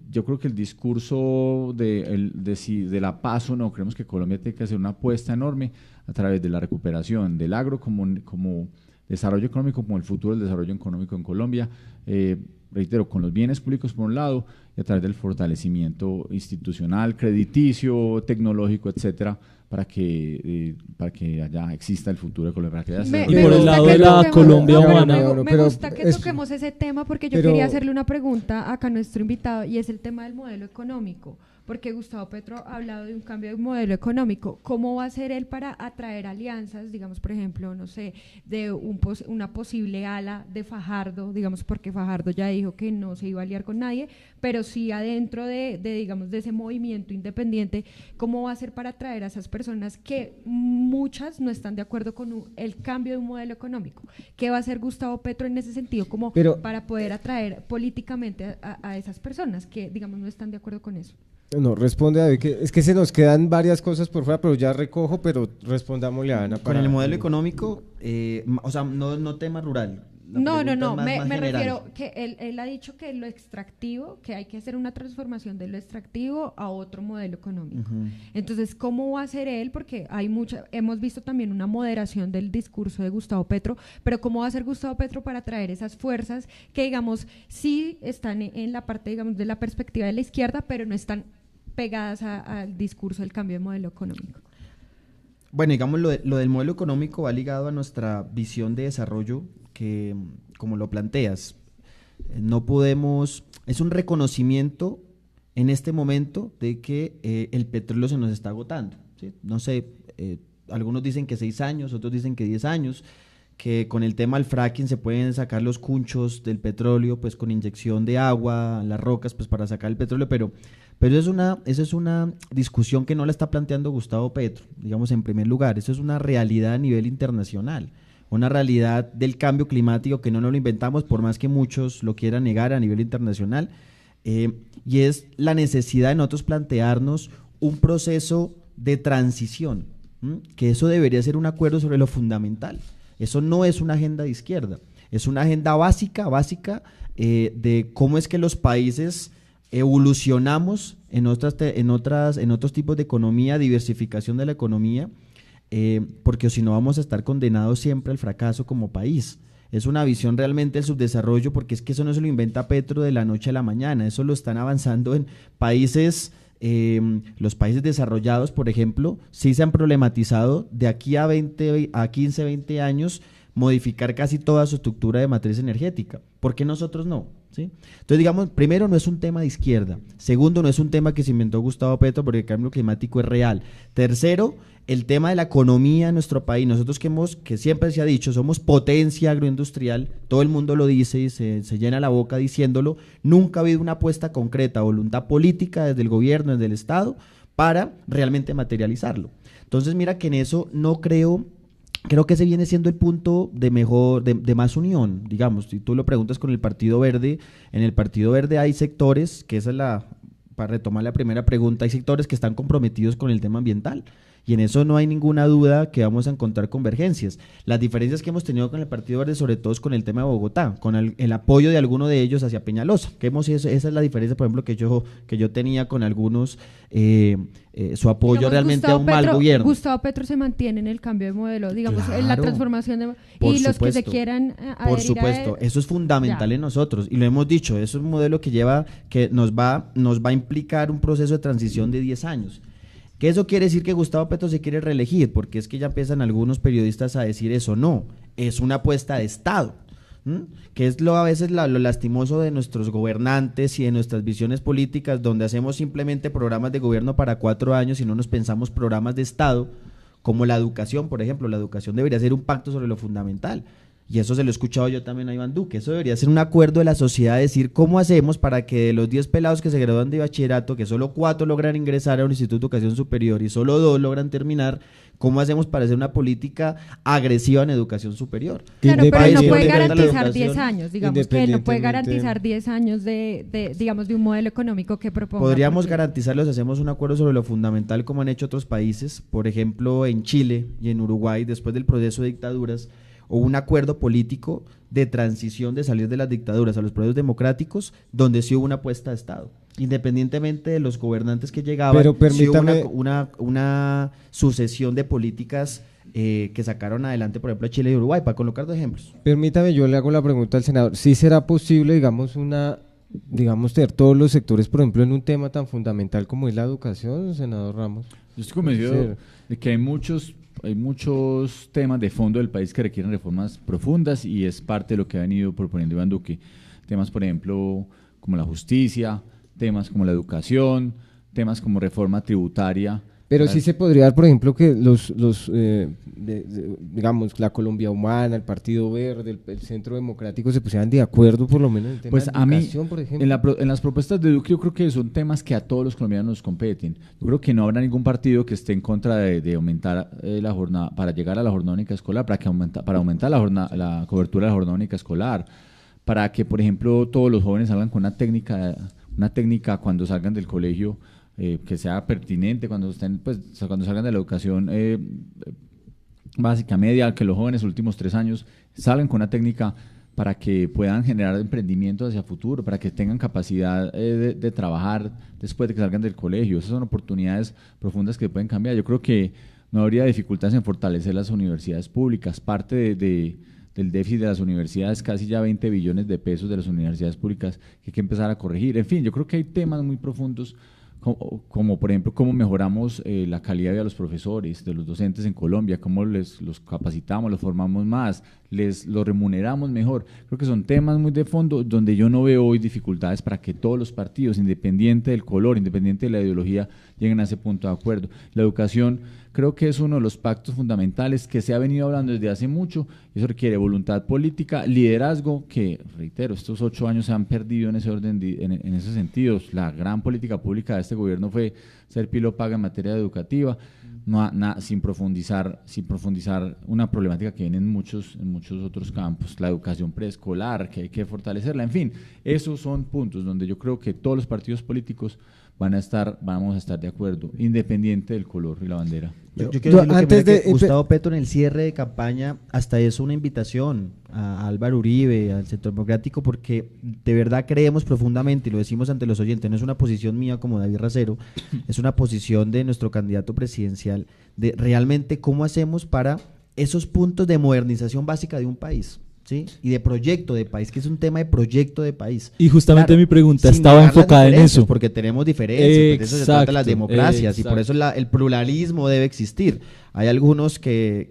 Yo creo que el discurso de la paz o no, creemos que Colombia tiene que hacer una apuesta enorme a través de la recuperación del agro como desarrollo económico, como el futuro del desarrollo económico en Colombia, reitero, con los bienes públicos por un lado y a través del fortalecimiento institucional, crediticio, tecnológico, etcétera, para que allá exista el futuro de Colombia. Y por el lado de la Colombia humana. Me gusta que toquemos ese tema porque yo quería hacerle una pregunta acá a nuestro invitado y es el tema del modelo económico, porque Gustavo Petro ha hablado de un cambio de modelo económico. ¿Cómo va a ser él para atraer alianzas, digamos, por ejemplo, no sé, de una posible ala de Fajardo, digamos, porque Fajardo ya dijo que no se iba a aliar con nadie, pero sí adentro digamos, de ese movimiento independiente? ¿Cómo va a ser para atraer a esas personas que muchas no están de acuerdo con el cambio de un modelo económico? ¿Qué va a hacer Gustavo Petro en ese sentido, para poder atraer políticamente a esas personas que, digamos, no están de acuerdo con eso? No, responde David, que es que se nos quedan varias cosas por fuera, pero ya recojo, pero respondámosle a Ana. Con el modelo económico, o sea, no tema rural, No, más me general. refiero que él ha dicho que lo extractivo, que hay que hacer una transformación de lo extractivo a otro modelo económico. Entonces, ¿cómo va a ser él? Porque hemos visto también una moderación del discurso de Gustavo Petro, pero ¿cómo va a ser Gustavo Petro para traer esas fuerzas que, digamos, sí están en la parte, digamos, de la perspectiva de la izquierda, pero no están pegadas al discurso del cambio de modelo económico? Bueno, digamos, lo del modelo económico va ligado a nuestra visión de desarrollo que, como lo planteas, no podemos, es un reconocimiento en este momento de que el petróleo se nos está agotando, ¿sí? No sé, algunos dicen que 6 años, otros dicen que 10 años, que con el tema del fracking se pueden sacar los cunchos del petróleo, pues con inyección de agua, las rocas, pues para sacar el petróleo, pero esa es una discusión que no la está planteando Gustavo Petro, digamos, en primer lugar. Eso es una realidad a nivel internacional, una realidad del cambio climático que no nos lo inventamos, por más que muchos lo quieran negar a nivel internacional, y es la necesidad de nosotros plantearnos un proceso de transición, que eso debería ser un acuerdo sobre lo fundamental. Eso no es una agenda de izquierda, es una agenda básica de cómo es que los países evolucionamos en otros tipos de economía, diversificación de la economía, porque si no vamos a estar condenados siempre al fracaso como país. Es una visión realmente del subdesarrollo, porque es que eso no se lo inventa Petro de la noche a la mañana, eso lo están avanzando en países, los países desarrollados, por ejemplo, sí se han problematizado de aquí a 15, 20 años modificar casi toda su estructura de matriz energética. ¿Por qué nosotros no? ¿Sí? Entonces, digamos, primero, no es un tema de izquierda. Segundo, no es un tema que se inventó Gustavo Petro, porque el cambio climático es real. Tercero, el tema de la economía en nuestro país. Nosotros que siempre se ha dicho, somos potencia agroindustrial, todo el mundo lo dice y se llena la boca diciéndolo. Nunca ha habido una apuesta concreta, voluntad política desde el gobierno, desde el Estado, para realmente materializarlo. Entonces, mira que en eso no creo que ese viene siendo el punto de más unión, digamos. Si tú lo preguntas con el Partido Verde, en el Partido Verde hay sectores, que esa es para retomar la primera pregunta, hay sectores que están comprometidos con el tema ambiental, y en eso no hay ninguna duda que vamos a encontrar convergencias. Las diferencias que hemos tenido con el Partido Verde, sobre todo, es con el tema de Bogotá, con el apoyo de alguno de ellos hacia Peñalosa, esa es la diferencia, por ejemplo, que yo tenía con algunos, su apoyo, digamos, realmente a un mal gobierno. Gustavo Petro se mantiene en el cambio de modelo, digamos, Claro, en la transformación de, y los que se quieran adherir por supuesto, eso es fundamental en nosotros, y lo hemos dicho, eso es un modelo que nos va a implicar un proceso de transición de 10 años. ¿Que eso quiere decir que Gustavo Petro se quiere reelegir? Porque es que ya empiezan algunos periodistas a decir eso. No, es una apuesta de Estado, que es a veces lo lastimoso de nuestros gobernantes y de nuestras visiones políticas, donde hacemos simplemente programas de gobierno para 4 años y no nos pensamos programas de Estado, como la educación, por ejemplo. La educación debería ser un pacto sobre lo fundamental. Y eso se lo he escuchado yo también a Iván Duque. Eso debería ser un acuerdo de la sociedad, decir cómo hacemos para que de los 10 pelados que se gradúan de bachillerato, que solo 4 logran ingresar a un instituto de educación superior y solo 2 logran terminar, ¿cómo hacemos para hacer una política agresiva en educación superior? Claro, pero no puede garantizar 10 años, digamos, que no puede garantizar 10 años digamos, de un modelo económico que proponga. Podríamos garantizarlo si hacemos un acuerdo sobre lo fundamental, como han hecho otros países, por ejemplo, en Chile y en Uruguay, después del proceso de dictaduras, o un acuerdo político de transición, de salir de las dictaduras a los procesos democráticos, donde sí hubo una apuesta de Estado, independientemente de los gobernantes que llegaban. Pero permítame, sí hubo una sucesión de políticas que sacaron adelante, por ejemplo, Chile y Uruguay, para colocar 2 ejemplos. Permítame, yo le hago la pregunta al senador. ¿Sí será posible, digamos, tener todos los sectores, por ejemplo, en un tema tan fundamental como es la educación, senador Ramos? Yo estoy convencido de que hay muchos temas de fondo del país que requieren reformas profundas, y es parte de lo que ha venido proponiendo Iván Duque. Temas, por ejemplo, como la justicia, temas como la educación, temas como reforma tributaria. Pero sí se podría dar, por ejemplo, que digamos, la Colombia Humana, el Partido Verde, el Centro Democrático se pusieran de acuerdo, por lo menos en el tema de educación, por ejemplo. En las propuestas de Duque, yo creo que son temas que a todos los colombianos nos competen. Yo creo que no habrá ningún partido que esté en contra de aumentar la jornada, para llegar a la jornada única escolar, para aumentar la cobertura de la jornada única escolar, para que, por ejemplo, todos los jóvenes salgan con una técnica cuando salgan del colegio, que sea pertinente cuando salgan de la educación básica, media, que los jóvenes los últimos 3 años salgan con una técnica para que puedan generar emprendimientos hacia futuro, para que tengan capacidad de trabajar después de que salgan del colegio. Esas son oportunidades profundas que pueden cambiar. Yo creo que no habría dificultades en fortalecer las universidades públicas. Parte del déficit de las universidades, casi ya 20 billones de pesos de las universidades públicas, que hay que empezar a corregir. En fin, yo creo que hay temas muy profundos, como por ejemplo, cómo mejoramos la calidad de vida de los profesores, de los docentes en Colombia, cómo los capacitamos, los formamos más, los remuneramos mejor. Creo que son temas muy de fondo donde yo no veo hoy dificultades para que todos los partidos, independiente del color, independiente de la ideología, lleguen a ese punto de acuerdo. La educación creo que es uno de los pactos fundamentales que se ha venido hablando desde hace mucho, y eso requiere voluntad política, liderazgo, que reitero, estos 8 años se han perdido en ese orden, en esos sentidos. La gran política pública de este gobierno fue ser pilo paga en materia educativa, sin profundizar una problemática que viene en muchos otros campos, la educación preescolar, que hay que fortalecerla. En fin, esos son puntos donde yo creo que todos los partidos políticos vamos a estar de acuerdo, independiente del color y la bandera. Yo quiero decir que Gustavo Petro, en el cierre de campaña, hasta eso una invitación a Álvaro Uribe, al Centro Democrático, porque de verdad creemos profundamente, y lo decimos ante los oyentes, no es una posición mía como David Racero, es una posición de nuestro candidato presidencial, de realmente cómo hacemos para esos puntos de modernización básica de un país, ¿sí? Y de proyecto de país, que es un tema de proyecto de país. Y justamente claro, mi pregunta estaba enfocada en eso. Porque tenemos diferencias, de eso se trata las democracias, y por eso el pluralismo debe existir. Hay algunos que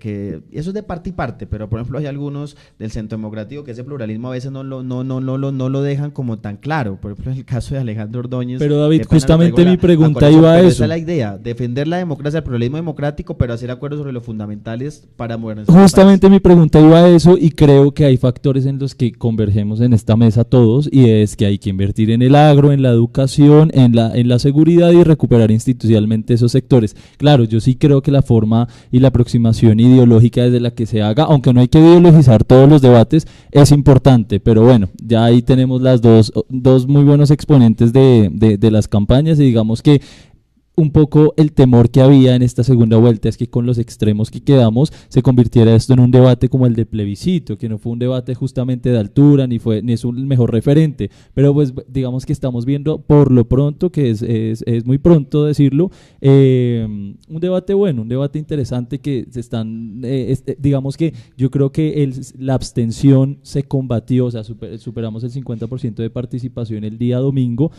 eso es de parte y parte, pero por ejemplo hay algunos del Centro Democrático que ese pluralismo a veces no lo dejan como tan claro. Por ejemplo, en el caso de Alejandro Ordóñez. Pero David, justamente mi pregunta iba a eso. Esa es la idea, defender la democracia, el pluralismo democrático, pero hacer acuerdos sobre los fundamentales para modernizar. Justamente mi pregunta iba a eso, y creo que hay factores en los que convergemos en esta mesa todos, y es que hay que invertir en el agro, en la educación, en la seguridad, y recuperar institucionalmente esos sectores. Claro, yo sí creo que la forma y la aproximación ideológica desde la que se haga, aunque no hay que ideologizar todos los debates, es importante, pero bueno, ya ahí tenemos las dos muy buenos exponentes de las campañas, y digamos que un poco el temor que había en esta segunda vuelta es que con los extremos que quedamos se convirtiera esto en un debate como el de plebiscito, que no fue un debate justamente de altura, ni es un mejor referente, pero pues digamos que estamos viendo por lo pronto, que es muy pronto decirlo, un debate bueno, un debate interesante, que se están, digamos que yo creo que la abstención se combatió, o sea, superamos el 50% de participación el día domingo,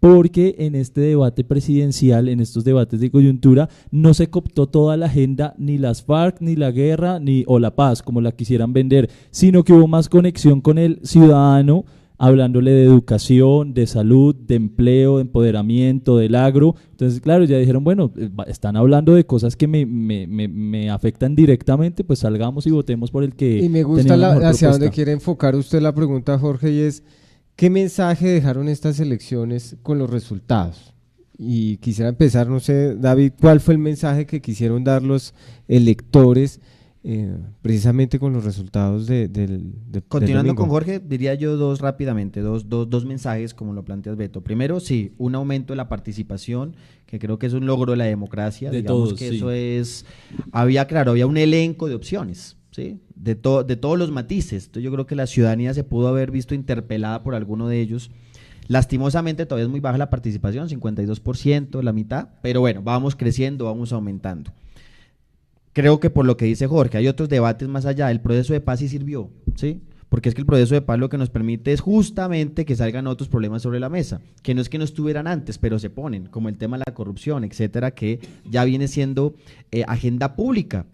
porque en este debate presidencial, en estos debates de coyuntura, no se cooptó toda la agenda, ni las FARC, ni la guerra, o la paz, como la quisieran vender, sino que hubo más conexión con el ciudadano, hablándole de educación, de salud, de empleo, de empoderamiento, del agro. Entonces, claro, ya dijeron, bueno, están hablando de cosas que me afectan directamente, pues salgamos y votemos por el que... Y me gusta hacia dónde quiere enfocar usted la pregunta, Jorge, y es... ¿qué mensaje dejaron estas elecciones con los resultados? Y quisiera empezar, no sé, David, ¿cuál fue el mensaje que quisieron dar los electores precisamente con los resultados Continuando del con Jorge, diría yo dos mensajes, como lo planteas, Beto. Primero, sí, un aumento de la participación, que creo que es un logro de la democracia. Digamos todos, que sí. Eso es, había un elenco de opciones, ¿sí? De todos los matices. Entonces yo creo que la ciudadanía se pudo haber visto interpelada por alguno de ellos. Lastimosamente todavía es muy baja la participación, 52%, la mitad, pero bueno, vamos creciendo, vamos aumentando. Creo que por lo que dice Jorge, hay otros debates más allá. El proceso de paz sí sirvió, ¿sí? Porque es que el proceso de paz lo que nos permite es justamente que salgan otros problemas sobre la mesa, que no es que no estuvieran antes, pero se ponen, como el tema de la corrupción, etcétera, que ya viene siendo agenda pública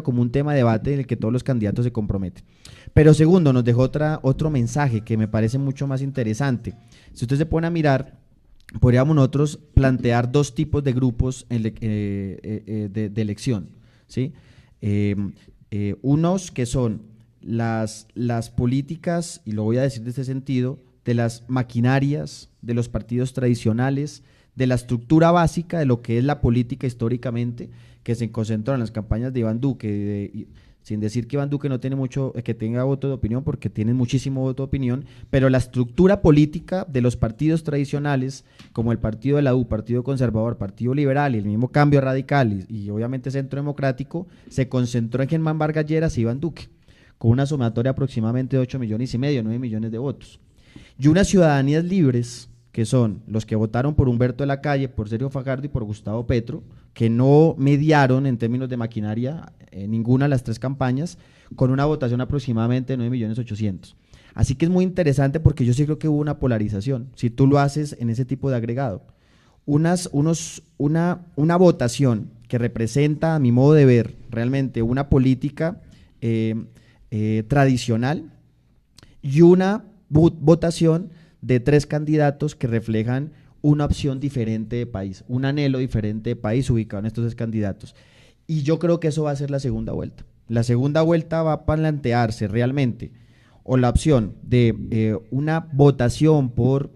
como un tema de debate en el que todos los candidatos se comprometen. Pero segundo, nos dejó otro mensaje que me parece mucho más interesante. Si usted se pone a mirar, podríamos nosotros plantear dos tipos de grupos de elección, ¿sí? Unos que son las políticas, y lo voy a decir de este sentido, de las maquinarias, de los partidos tradicionales, de la estructura básica de lo que es la política históricamente, que se concentró en las campañas de Iván Duque, sin decir que Iván Duque no tiene que tenga voto de opinión, porque tiene muchísimo voto de opinión, pero la estructura política de los partidos tradicionales, como el partido de la U, Partido Conservador, Partido Liberal y el mismo Cambio Radical y obviamente Centro Democrático, se concentró en Germán Vargas Lleras y Iván Duque. con una sumatoria aproximadamente de 8,5 millones, 9 millones de votos. Y unas ciudadanías libres, que son los que votaron por Humberto de la Calle, por Sergio Fajardo y por Gustavo Petro, que no mediaron en términos de maquinaria ninguna de las tres campañas, con una votación aproximadamente de 9,8 millones. Así que es muy interesante porque yo sí creo que hubo una polarización, si tú lo haces en ese tipo de agregado. Una votación que representa, a mi modo de ver, realmente una política tradicional y una votación de tres candidatos que reflejan una opción diferente de país, un anhelo diferente de país ubicado en estos tres candidatos. Y yo creo que eso va a ser la segunda vuelta. La segunda vuelta va a plantearse realmente o la opción de una votación por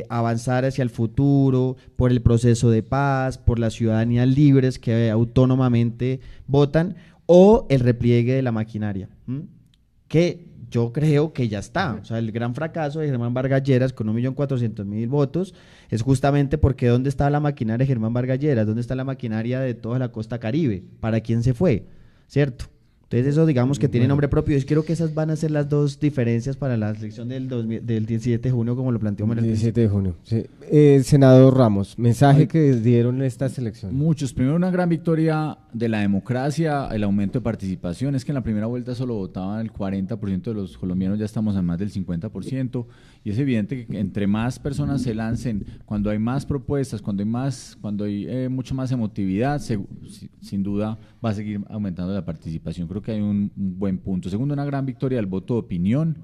avanzar hacia el futuro, por el proceso de paz, por las ciudadanías libres que autónomamente votan, o el repliegue de la maquinaria, que yo creo que ya está. O sea, el gran fracaso de Germán Vargas Lleras con 1.400.000 votos es justamente porque ¿dónde está la maquinaria de Germán Vargas Lleras? ¿Dónde está la maquinaria de toda la costa Caribe? ¿Para quién se fue? ¿Cierto? Entonces eso digamos que tiene nombre propio. Yo creo que esas van a ser las dos diferencias para la elección del 17 de junio, como lo planteó Manuel. 17 de junio, sí. Senador Ramos, mensaje que dieron estas elecciones. Muchos. Primero, una gran victoria de la democracia, el aumento de participación. Es que en la primera vuelta solo votaban el 40% de los colombianos, ya estamos a más del 50%. Y es evidente que entre más personas se lancen, cuando hay más propuestas, cuando hay mucho más emotividad, sin duda va a seguir aumentando la participación. Creo que hay un buen punto. Segundo, una gran victoria del voto de opinión,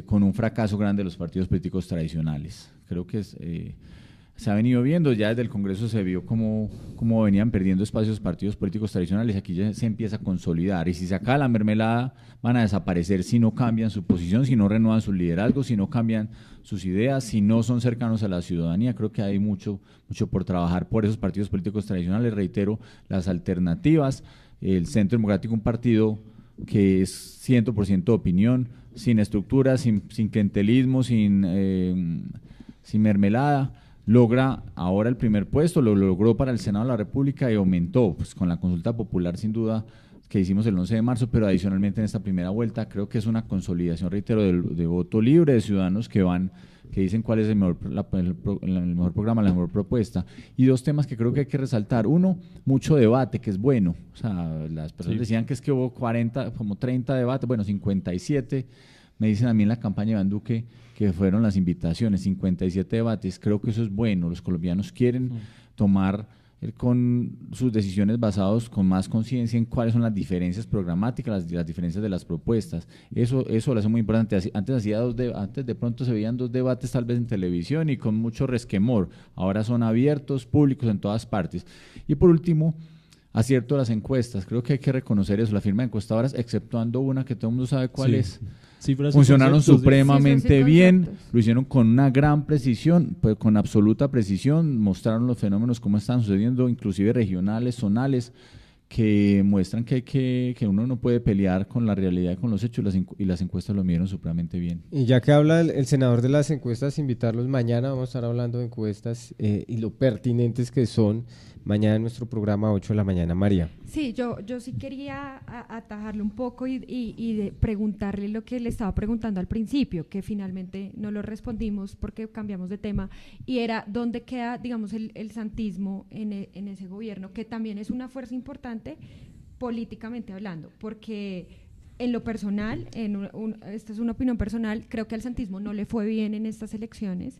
con un fracaso grande de los partidos políticos tradicionales. Creo que se ha venido viendo, ya desde el Congreso se vio cómo venían perdiendo espacios partidos políticos tradicionales. Aquí ya se empieza a consolidar, y si se acaba la mermelada van a desaparecer si no cambian su posición, si no renuevan su liderazgo, si no cambian sus ideas, si no son cercanos a la ciudadanía. Creo que hay mucho por trabajar por esos partidos políticos tradicionales. Reitero, las alternativas, el Centro Democrático, un partido que es 100% opinión, sin estructura, sin clientelismo, sin mermelada, logra ahora el primer puesto, lo logró para el Senado de la República y aumentó pues, con la consulta popular sin duda que hicimos el 11 de marzo, pero adicionalmente en esta primera vuelta creo que es una consolidación, reitero, de voto libre, de ciudadanos que dicen cuál es el mejor programa, la mejor propuesta. Y dos temas que creo que hay que resaltar. Uno, mucho debate, que es bueno. O sea, las personas decían que es que hubo 30 debates, bueno, 57. Me dicen a mí en la campaña de Iván Duque que fueron las invitaciones, 57 debates. Creo que eso es bueno. Los colombianos quieren tomar con sus decisiones basados con más conciencia en cuáles son las diferencias programáticas, las diferencias de las propuestas. Eso lo hace muy importante. Antes de pronto se veían 2 debates tal vez en televisión y con mucho resquemor. Ahora son abiertos, públicos en todas partes. Y por último, acierto a las encuestas. Creo que hay que reconocer eso. La firma de encuestadoras, exceptuando una que todo el mundo sabe cuál es, funcionaron supremamente bien, lo hicieron con una gran precisión, pues con absoluta precisión, mostraron los fenómenos cómo están sucediendo, inclusive regionales, zonales, que muestran que uno no puede pelear con la realidad, con los hechos, y las encuestas lo midieron supremamente bien. Y ya que habla el senador de las encuestas, invitarlos mañana, vamos a estar hablando de encuestas y lo pertinentes que son mañana en nuestro programa 8 de la mañana. María. Sí, yo sí quería atajarle un poco y de preguntarle lo que le estaba preguntando al principio, que finalmente no lo respondimos porque cambiamos de tema, y era dónde queda, digamos, el santismo en ese gobierno, que también es una fuerza importante políticamente hablando, porque en lo personal, esta es una opinión personal, creo que al santismo no le fue bien en estas elecciones.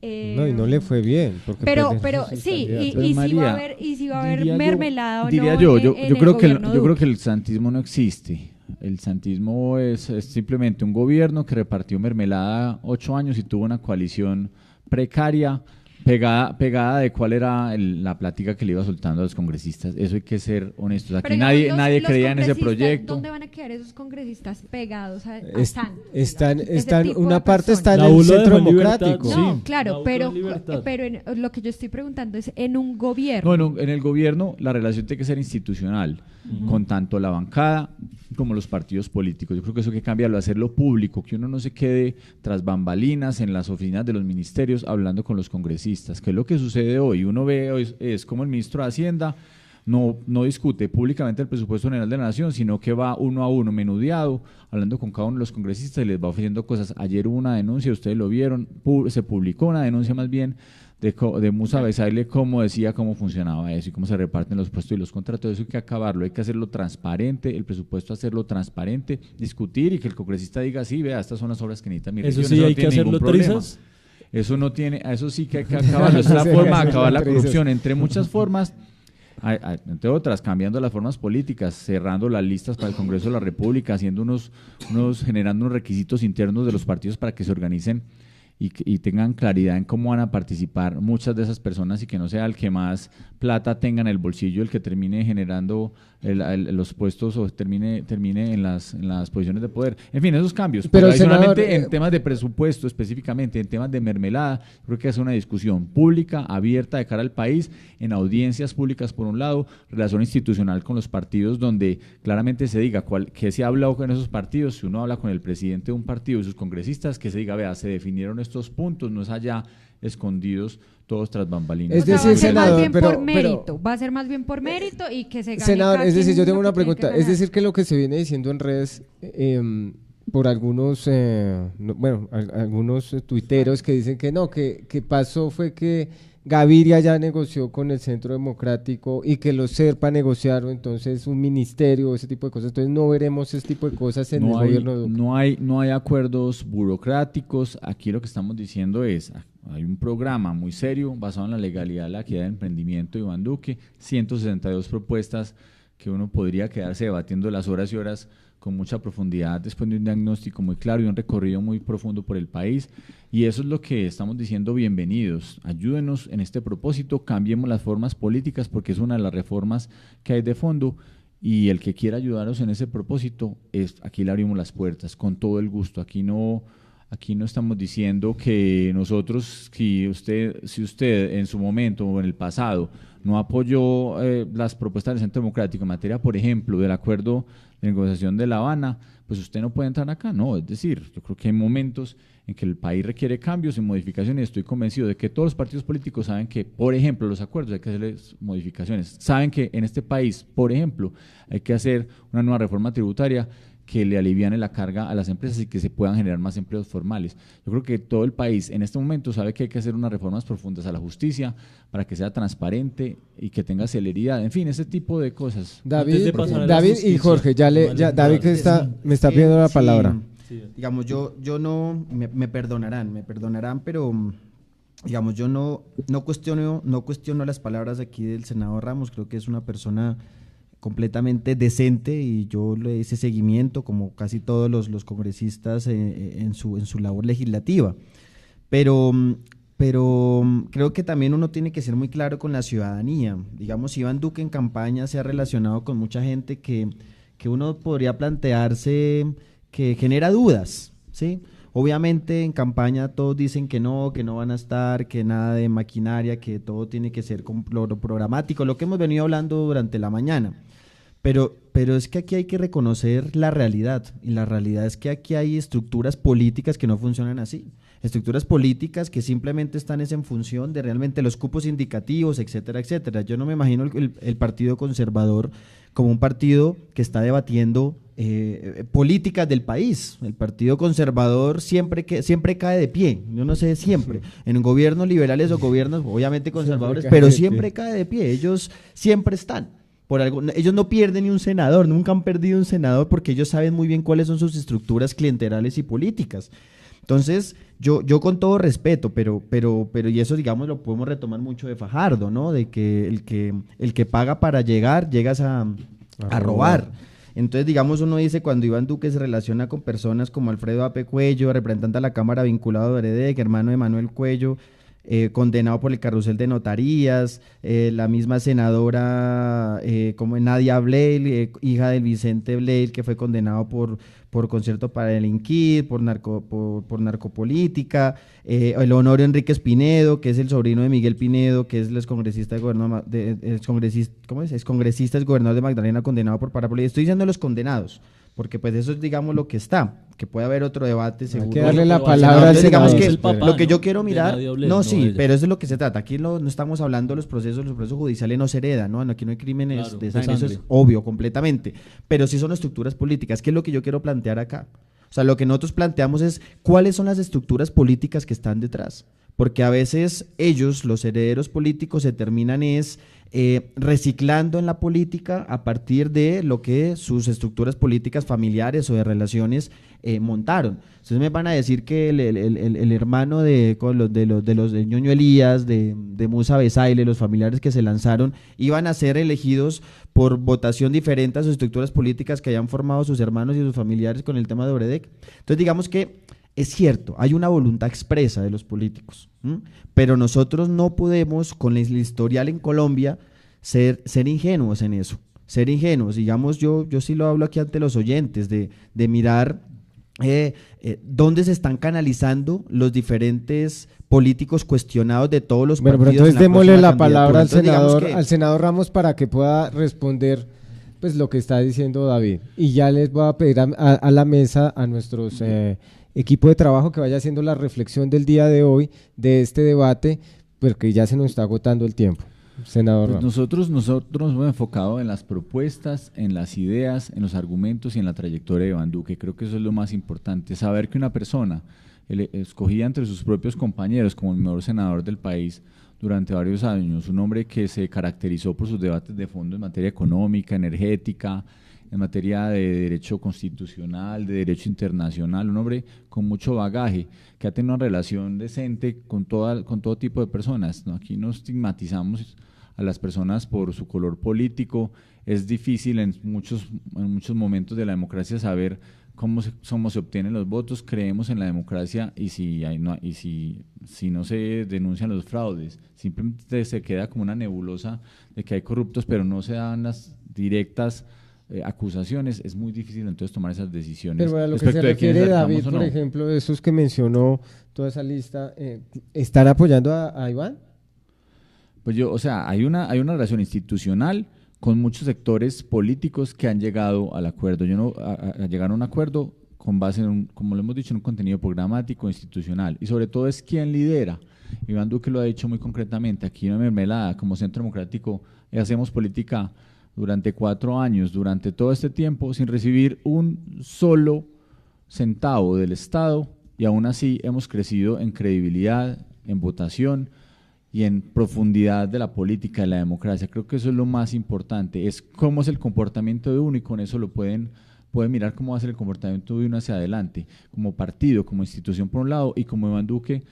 No, y no le fue bien. Pero sí, y si va a haber mermelada o no. Diría yo creo que el santismo no existe. El santismo es simplemente un gobierno que repartió mermelada 8 años y tuvo una coalición precaria, pegada de cuál era la plática que le iba soltando a los congresistas. Eso hay que ser honestos. Aquí nadie creía en ese proyecto. ¿Dónde van a quedar esos congresistas pegados a están una parte está en el Centro Democrático. No, claro, pero lo que yo estoy preguntando es en un gobierno. No, en el gobierno la relación tiene que ser institucional, con tanto la bancada como los partidos políticos. Yo creo que eso hay que cambiarlo, hacerlo público, que uno no se quede tras bambalinas en las oficinas de los ministerios hablando con los congresistas, que es lo que sucede hoy. Uno ve hoy es como el ministro de Hacienda no discute públicamente el presupuesto general de la nación, sino que va uno a uno, menudeado, hablando con cada uno de los congresistas y les va ofreciendo cosas. Ayer hubo una denuncia, ustedes lo vieron, se publicó una denuncia más bien de Musa Besaile, cómo decía cómo funcionaba eso y cómo se reparten los puestos y los contratos. Eso hay que acabarlo, hay que hacerlo transparente, el presupuesto hacerlo transparente, discutir y que el congresista diga, sí, vea, estas son las obras que necesita mi región. Eso sí, hay que hacerlo trizas. Eso sí que hay que acabarlo, es la forma de acabar la corrupción, entre muchas formas. Entre otras, cambiando las formas políticas, cerrando las listas para el Congreso de la República, haciendo generando unos requisitos internos de los partidos para que se organicen y tengan claridad en cómo van a participar muchas de esas personas y que no sea el que más plata tenga en el bolsillo el que termine generando los puestos o termine en las posiciones de poder. En fin, esos cambios. Pero adicionalmente, senador, en temas de presupuesto específicamente, en temas de mermelada, creo que es una discusión pública, abierta de cara al país, en audiencias públicas por un lado, relación institucional con los partidos donde claramente se diga qué se ha hablado con esos partidos. Si uno habla con el presidente de un partido y sus congresistas, que se diga, vea, se definieron estos puntos, no es allá escondidos todos tras bambalinas. Es decir, senador, va a ser más bien por mérito y que se gane. Senador, es decir, yo tengo una pregunta, es decir que lo que se viene diciendo en redes por algunos algunos tuiteros que dicen que no, que pasó fue que Gaviria ya negoció con el Centro Democrático y que los SERPA negociaron entonces un ministerio, ese tipo de cosas, entonces no veremos ese tipo de cosas en el gobierno de Duque. No hay acuerdos burocráticos, aquí lo que estamos diciendo es, hay un programa muy serio basado en la legalidad, la equidad de emprendimiento de Iván Duque, 162 propuestas que uno podría quedarse debatiendo las horas y horas con mucha profundidad después de un diagnóstico muy claro y un recorrido muy profundo por el país, y eso es lo que estamos diciendo, bienvenidos, ayúdenos en este propósito, cambiemos las formas políticas porque es una de las reformas que hay de fondo, y el que quiera ayudarnos en ese propósito, aquí le abrimos las puertas con todo el gusto. Aquí no estamos diciendo que nosotros, si usted en su momento o en el pasado no apoyó las propuestas del Centro Democrático en materia, por ejemplo, del acuerdo de negociación de La Habana, pues usted no puede entrar acá. No, es decir, yo creo que hay momentos en que el país requiere cambios y modificaciones. Estoy convencido de que todos los partidos políticos saben que, por ejemplo, los acuerdos hay que hacerles modificaciones. Saben que en este país, por ejemplo, hay que hacer una nueva reforma tributaria que le aliviane la carga a las empresas y que se puedan generar más empleos formales. Yo creo que todo el país en este momento sabe que hay que hacer unas reformas profundas a la justicia para que sea transparente y que tenga celeridad, en fin, ese tipo de cosas. David y Jorge, David que me está pidiendo la palabra. Sí. Digamos, yo no, me perdonarán, pero digamos, yo no cuestiono las palabras aquí del senador Ramos, creo que es una persona completamente decente y yo le hice seguimiento como casi todos los congresistas en su labor legislativa, pero creo que también uno tiene que ser muy claro con la ciudadanía. Digamos, Iván Duque en campaña se ha relacionado con mucha gente que uno podría plantearse que genera dudas, ¿sí? Obviamente en campaña todos dicen que no van a estar, que nada de maquinaria, que todo tiene que ser programático, lo que hemos venido hablando durante la mañana. Pero es que aquí hay que reconocer la realidad, y la realidad es que aquí hay estructuras políticas que no funcionan así, estructuras políticas que simplemente están en función de realmente los cupos indicativos, etcétera, etcétera. Yo no me imagino el Partido Conservador como un partido que está debatiendo políticas del país. El Partido Conservador siempre cae de pie, yo no sé, siempre, en gobiernos liberales o gobiernos obviamente conservadores, pero siempre cae de pie, ellos siempre están. Ellos no pierden ni un senador, nunca han perdido un senador porque ellos saben muy bien cuáles son sus estructuras clienterales y políticas. Entonces, yo con todo respeto, pero y eso, digamos, lo podemos retomar mucho de Fajardo, ¿no? De que el que paga para llegas a robar. Entonces, digamos, uno dice, cuando Iván Duque se relaciona con personas como Alfredo Ape Cuello, representante de la Cámara vinculado a Heredec, hermano de Manuel Cuello, condenado por el carrusel de notarías, la misma senadora como Nadia Bleil, hija del Vicente Bleil, que fue condenado por concierto para delinquir, por narcopolítica, el Honorio Enríquez Pinedo, que es el sobrino de Miguel Pinedo, que es el excongresista del gobernador de Magdalena, condenado por parapolítica. Estoy diciendo los condenados, porque pues eso es, digamos, lo que está, que puede haber otro debate seguro. Hay que darle la Pero palabra al Entonces, digamos senador. que el papá, lo que yo ¿no? quiero De mirar, nadie hablé, no, no sí, de ella. pero eso es de lo que se trata. Aquí no estamos hablando de los procesos judiciales no se heredan, ¿no? Aquí no hay crímenes Claro, de de sangre, eso es sangre. obvio, completamente. Pero sí son estructuras políticas, que es lo que yo quiero plantear acá. O sea, lo que nosotros planteamos es cuáles son las estructuras políticas que están detrás. Porque a veces ellos, los herederos políticos, se terminan reciclando en la política a partir de lo que sus estructuras políticas familiares o de relaciones montaron. Entonces me van a decir que el hermano de Ñoño Elías, de Musa Besaile, los familiares que se lanzaron, iban a ser elegidos por votación diferente a sus estructuras políticas que hayan formado sus hermanos y sus familiares con el tema de Obredec. Entonces digamos que es cierto, hay una voluntad expresa de los políticos, pero nosotros no podemos, con el historial en Colombia, ser ingenuos en eso, ser ingenuos. Digamos, yo sí lo hablo aquí ante los oyentes, de mirar dónde se están canalizando los diferentes políticos cuestionados de todos los Bueno, partidos. pero entonces démosle la palabra al senador, al senador Ramos para que pueda responder pues lo que está diciendo David. Y ya les voy a pedir a la mesa, a nuestros equipo de trabajo, que vaya haciendo la reflexión del día de hoy, de este debate, porque ya se nos está agotando el tiempo. Senador Pues Ramos. nosotros nos hemos enfocado en las propuestas, en las ideas, en los argumentos y en la trayectoria de Iván Duque. Creo que eso es lo más importante, saber que una persona escogida entre sus propios compañeros como el mejor senador del país durante varios años, un hombre que se caracterizó por sus debates de fondo en materia económica, energética, en materia de derecho constitucional, de derecho internacional, un hombre con mucho bagaje, que ha tenido una relación decente con todo tipo de personas, ¿no? Aquí no estigmatizamos a las personas por su color político. Es difícil en muchos momentos de la democracia saber cómo se obtienen los votos. Creemos en la democracia y si no se denuncian los fraudes, simplemente se queda como una nebulosa de que hay corruptos, pero no se dan las directas acusaciones. Es muy difícil entonces tomar esas decisiones. Pero a lo que se refiere David, por ejemplo, de esos que mencionó, toda esa lista, ¿están apoyando a Iván? Pues hay una relación institucional con muchos sectores políticos que han llegado al acuerdo. Llegaron a un acuerdo con base en como lo hemos dicho, en un contenido programático, institucional, y sobre todo es quién lidera. Iván Duque lo ha dicho muy concretamente. Aquí en Mermelada, como Centro Democrático, hacemos política durante 4 años, durante todo este tiempo, sin recibir un solo centavo del Estado, y aún así hemos crecido en credibilidad, en votación y en profundidad de la política, de la democracia. Creo que eso es lo más importante, es cómo es el comportamiento de uno, y con eso lo pueden mirar cómo va a ser el comportamiento de uno hacia adelante, como partido, como institución por un lado, y como Iván Duque,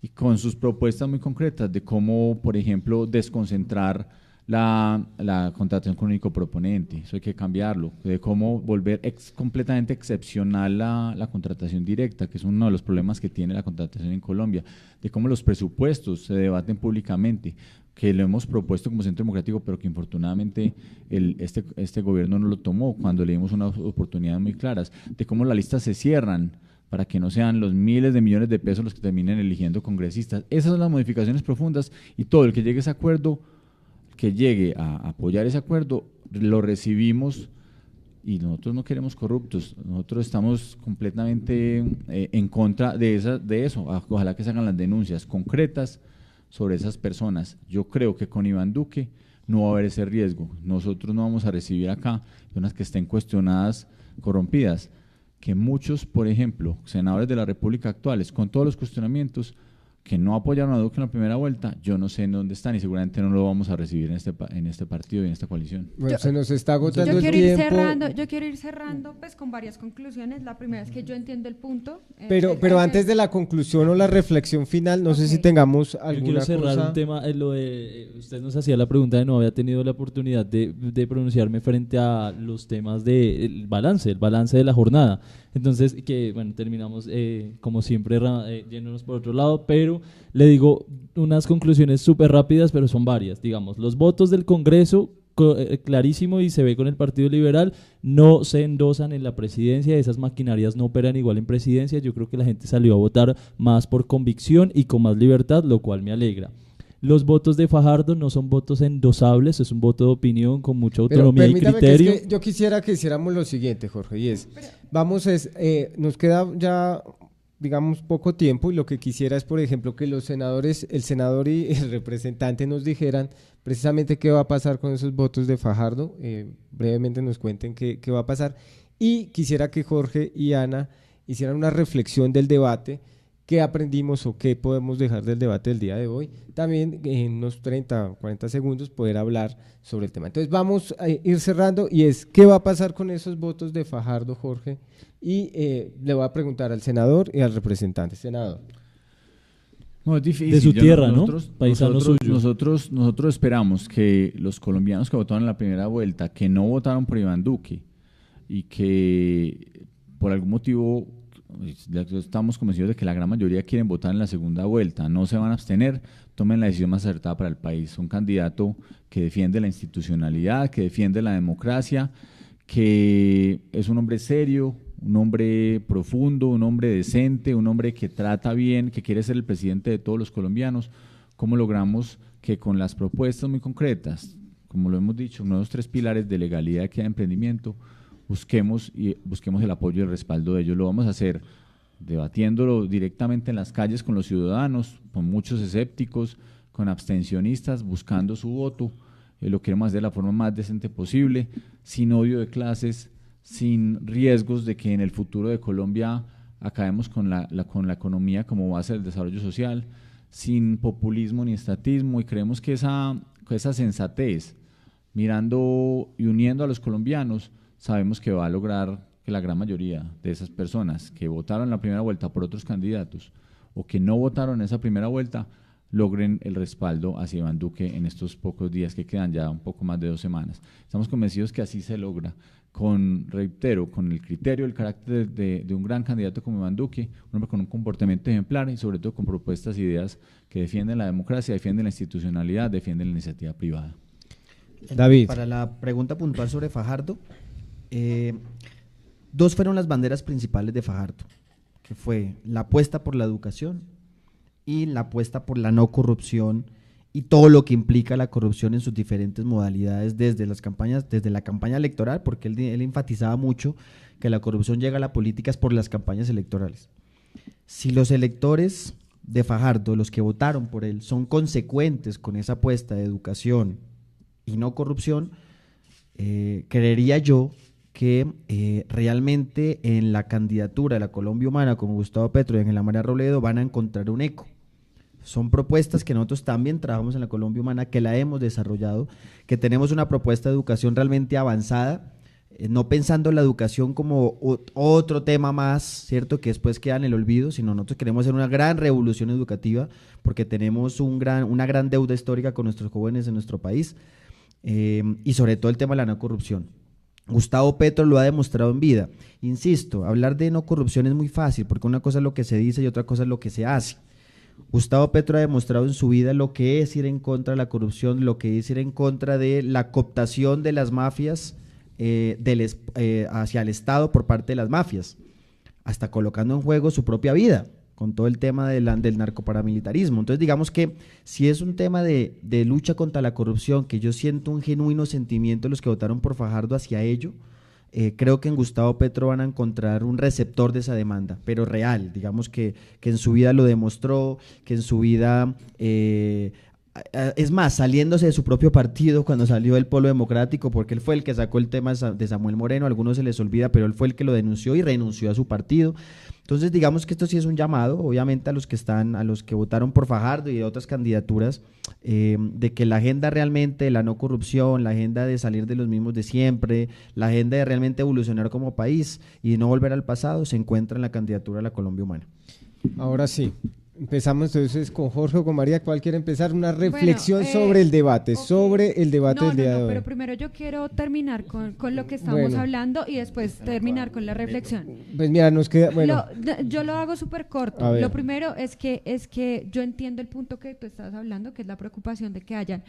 y con sus propuestas muy concretas de cómo, por ejemplo, desconcentrar la contratación con único proponente. Eso hay que cambiarlo, de cómo volver completamente excepcional la contratación directa, que es uno de los problemas que tiene la contratación en Colombia, de cómo los presupuestos se debaten públicamente, que lo hemos propuesto como Centro Democrático, pero que infortunadamente este gobierno no lo tomó cuando le dimos unas oportunidades muy claras, de cómo las listas se cierran para que no sean los miles de millones de pesos los que terminen eligiendo congresistas. Esas son las modificaciones profundas, y todo el que llegue a ese acuerdo, que llegue a apoyar ese acuerdo, lo recibimos, y nosotros no queremos corruptos. Nosotros estamos completamente en contra de eso. Ojalá que se hagan las denuncias concretas sobre esas personas. Yo creo que con Iván Duque no va a haber ese riesgo. Nosotros no vamos a recibir acá personas que estén cuestionadas, corrompidas, que muchos, por ejemplo, senadores de la República actuales, con todos los cuestionamientos, que no apoyaron a Duque en la primera vuelta, yo no sé en dónde están, y seguramente no lo vamos a recibir en este partido y en esta coalición. Bueno, se nos está agotando el tiempo. Yo quiero ir cerrando pues con varias conclusiones. La primera es que yo entiendo el punto. Pero antes de la conclusión o la reflexión final, no sé si tengamos alguna cosa. Yo quiero cerrar un tema, usted nos hacía la pregunta de no había tenido la oportunidad de pronunciarme frente a los temas del balance, el balance de la jornada. Entonces, terminamos como siempre yéndonos por otro lado, pero le digo unas conclusiones súper rápidas, pero son varias. Digamos, los votos del Congreso, clarísimo, y se ve con el Partido Liberal, no se endosan en la presidencia. Esas maquinarias no operan igual en presidencia. Yo creo que la gente salió a votar más por convicción y con más libertad, lo cual me alegra. Los votos de Fajardo no son votos endosables, es un voto de opinión con mucha Pero autonomía y permítame criterio. que es que yo quisiera que hiciéramos lo siguiente, Jorge, y es, nos queda ya, digamos, poco tiempo, y lo que quisiera es, por ejemplo, que los senadores, el senador y el representante nos dijeran precisamente qué va a pasar con esos votos de Fajardo, brevemente nos cuenten qué va a pasar, y quisiera que Jorge y Ana hicieran una reflexión del debate, qué aprendimos o qué podemos dejar del debate del día de hoy, también en unos 30 o 40 segundos poder hablar sobre el tema. Entonces vamos a ir cerrando, y es, ¿qué va a pasar con esos votos de Fajardo, Jorge? Y le voy a preguntar al senador y al representante. Senador. No, es difícil. De su tierra, ¿no? Paisano suyo. Nosotros esperamos que los colombianos que votaron en la primera vuelta, que no votaron por Iván Duque y que por algún motivo estamos convencidos de que la gran mayoría quieren votar en la segunda vuelta, no se van a abstener, tomen la decisión más acertada para el país. Un candidato que defiende la institucionalidad, que defiende la democracia, que es un hombre serio, un hombre profundo, un hombre decente, un hombre que trata bien, que quiere ser el presidente de todos los colombianos. ¿Cómo logramos que con las propuestas muy concretas, como lo hemos dicho, uno de los 3 pilares de legalidad, equidad y emprendimiento, busquemos el apoyo y el respaldo de ellos? Lo vamos a hacer debatiéndolo directamente en las calles con los ciudadanos, con muchos escépticos, con abstencionistas, buscando su voto. Lo queremos hacer de la forma más decente posible, sin odio de clases, sin riesgos de que en el futuro de Colombia acabemos con la economía como base del desarrollo social, sin populismo ni estatismo, y creemos que esa sensatez, mirando y uniendo a los colombianos, sabemos que va a lograr que la gran mayoría de esas personas que votaron en la primera vuelta por otros candidatos o que no votaron en esa primera vuelta logren el respaldo hacia Iván Duque en estos pocos días que quedan, ya un poco más de 2 semanas. Estamos convencidos que así se logra, reitero, con el criterio, el carácter de un gran candidato como Iván Duque, un hombre con un comportamiento ejemplar y sobre todo con propuestas e ideas que defienden la democracia, defienden la institucionalidad, defienden la iniciativa privada. David. Para la pregunta puntual sobre Fajardo, 2 fueron las banderas principales de Fajardo, que fue la apuesta por la educación y la apuesta por la no corrupción y todo lo que implica la corrupción en sus diferentes modalidades desde la campaña electoral, porque él enfatizaba mucho que la corrupción llega a la política es por las campañas electorales. Si los electores de Fajardo, los que votaron por él, son consecuentes con esa apuesta de educación y no corrupción, creería yo que realmente en la candidatura de la Colombia Humana con Gustavo Petro y Ángela María Robledo van a encontrar un eco. Son propuestas que nosotros también trabajamos en la Colombia Humana, que la hemos desarrollado, que tenemos una propuesta de educación realmente avanzada, no pensando en la educación como otro tema más, ¿cierto?, que después queda en el olvido, sino nosotros queremos hacer una gran revolución educativa porque tenemos una gran deuda histórica con nuestros jóvenes en nuestro país, y sobre todo el tema de la no corrupción. Gustavo Petro lo ha demostrado en vida. Insisto, hablar de no corrupción es muy fácil porque una cosa es lo que se dice y otra cosa es lo que se hace. Gustavo Petro ha demostrado en su vida lo que es ir en contra de la corrupción, lo que es ir en contra de la cooptación de las mafias hacia el Estado por parte de las mafias, hasta colocando en juego su propia vida con todo el tema del narcoparamilitarismo. Entonces digamos que si es un tema de lucha contra la corrupción, que yo siento un genuino sentimiento de los que votaron por Fajardo hacia ello, creo que en Gustavo Petro van a encontrar un receptor de esa demanda, pero real, digamos que en su vida lo demostró, que en su vida, es más, saliéndose de su propio partido cuando salió del Polo Democrático, porque él fue el que sacó el tema de Samuel Moreno, a algunos se les olvida, pero él fue el que lo denunció y renunció a su partido. Entonces digamos que esto sí es un llamado, obviamente a los que votaron por Fajardo y de otras candidaturas, de que la agenda realmente de la no corrupción, la agenda de salir de los mismos de siempre, la agenda de realmente evolucionar como país y no volver al pasado, se encuentra en la candidatura de la Colombia Humana. Ahora sí, empezamos entonces con Jorge o con María. ¿Cuál quiere empezar? Una reflexión sobre el debate, okay. Sobre el debate del día de hoy. Pero primero yo quiero terminar con lo que estamos hablando y después terminar con la reflexión. Pues mira, nos queda, yo lo hago súper corto. Lo primero es que yo entiendo el punto que tú estás hablando, que es la preocupación de que hayan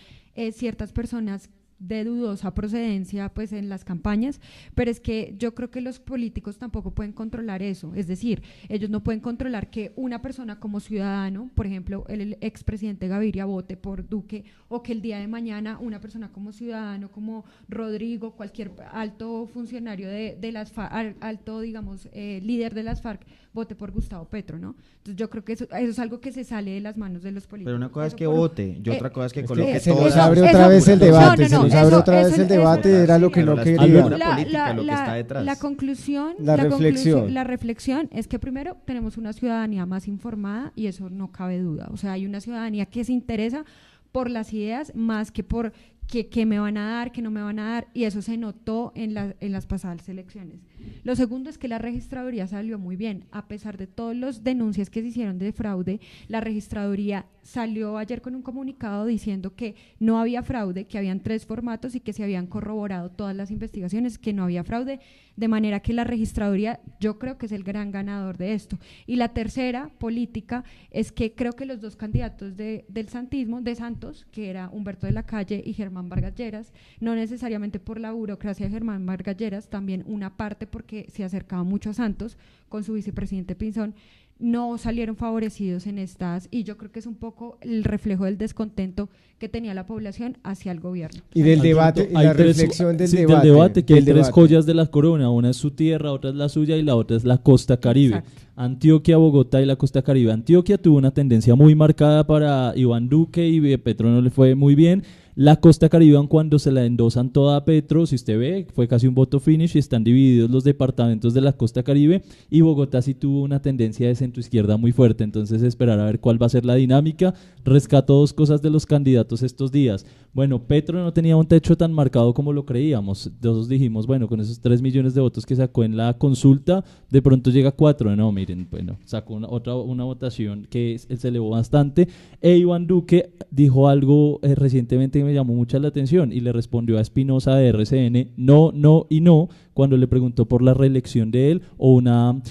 ciertas personas de dudosa procedencia pues en las campañas, pero es que yo creo que los políticos tampoco pueden controlar eso, es decir, ellos no pueden controlar que una persona como ciudadano, por ejemplo, el expresidente Gaviria vote por Duque, o que el día de mañana una persona como ciudadano, como Rodrigo, cualquier alto funcionario de las FARC, alto, digamos, líder de las FARC, vote por Gustavo Petro, ¿no? Entonces yo creo que eso es algo que se sale de las manos de los políticos. Pero una cosa es que vote, y otra cosa es que coloque se todo. nos abre otra vez el debate, se nos abre otra vez el eso- debate, era lo que pero no la quería. estructura política, lo que está detrás. La conclusión, La reflexión. la reflexión es que primero tenemos una ciudadanía más informada y eso no cabe duda. O sea, hay una ciudadanía que se interesa por las ideas más que por qué me van a dar, qué no me van a dar, y eso se notó en las pasadas elecciones. Lo segundo es que la registraduría salió muy bien, a pesar de todas las denuncias que se hicieron de fraude, la registraduría salió ayer con un comunicado diciendo que no había fraude, que habían 3 formatos y que se habían corroborado todas las investigaciones, que no había fraude, de manera que la registraduría yo creo que es el gran ganador de esto. Y la tercera política es que creo que los 2 candidatos del santismo, de Santos, que era Humberto de la Calle y Germán Vargas Lleras, no necesariamente por la burocracia de Germán Vargas Lleras, también una parte porque se acercaba mucho a Santos con su vicepresidente Pinzón, no salieron favorecidos en estas, y yo creo que es un poco el reflejo del descontento que tenía la población hacia el gobierno. Y del debate, y Hay la tres- reflexión del sí, debate. que hay del 3 debate. joyas de la corona, una es su tierra, otra es la suya y la otra es la costa Caribe. Exacto. Antioquia, Bogotá y la costa Caribe. Antioquia tuvo una tendencia muy marcada para Iván Duque y Petro no le fue muy bien. La costa Caribe, aun cuando se la endosan toda a Petro, si usted ve, fue casi un voto finish y están divididos los departamentos de la costa Caribe, y Bogotá sí tuvo una tendencia de centroizquierda muy fuerte. Entonces esperar a ver cuál va a ser la dinámica. Rescato 2 cosas de los candidatos estos días. Bueno, Petro no tenía un techo tan marcado como lo creíamos. Todos dijimos, bueno, con esos 3 millones de votos que sacó en la consulta, de pronto llega a 4. No, miren, bueno, sacó una votación que se elevó bastante. E Iván Duque dijo algo recientemente que me llamó mucho la atención y le respondió a Espinosa de RCN no, no y no, cuando le preguntó por la reelección de él o una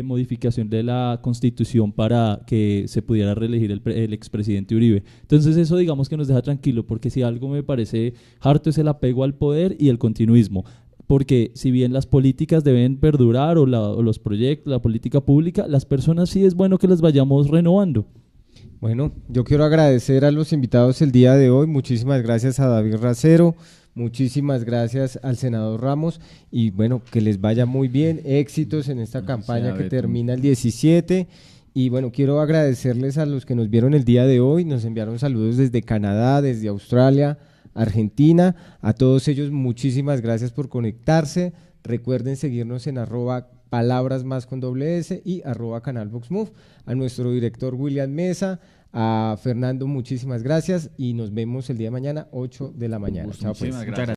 modificación de la Constitución para que se pudiera reelegir el expresidente Uribe. Entonces eso digamos que nos deja tranquilo, porque si algo me parece harto es el apego al poder y el continuismo. Porque si bien las políticas deben perdurar o los proyectos, la política pública, las personas sí es bueno que las vayamos renovando. Bueno, yo quiero agradecer a los invitados el día de hoy. Muchísimas gracias a David Racero, muchísimas gracias al senador Ramos, y bueno, que les vaya muy bien, éxitos en esta campaña que termina el 17. Y bueno, quiero agradecerles a los que nos vieron el día de hoy, nos enviaron saludos desde Canadá, desde Australia, Argentina. A todos ellos muchísimas gracias por conectarse. Recuerden seguirnos en @palabrasmas y @canalvoxmove. A nuestro director William Mesa, a Fernando, muchísimas gracias y nos vemos el día de mañana, 8 de la mañana. Chao, pues. Muchísimas gracias.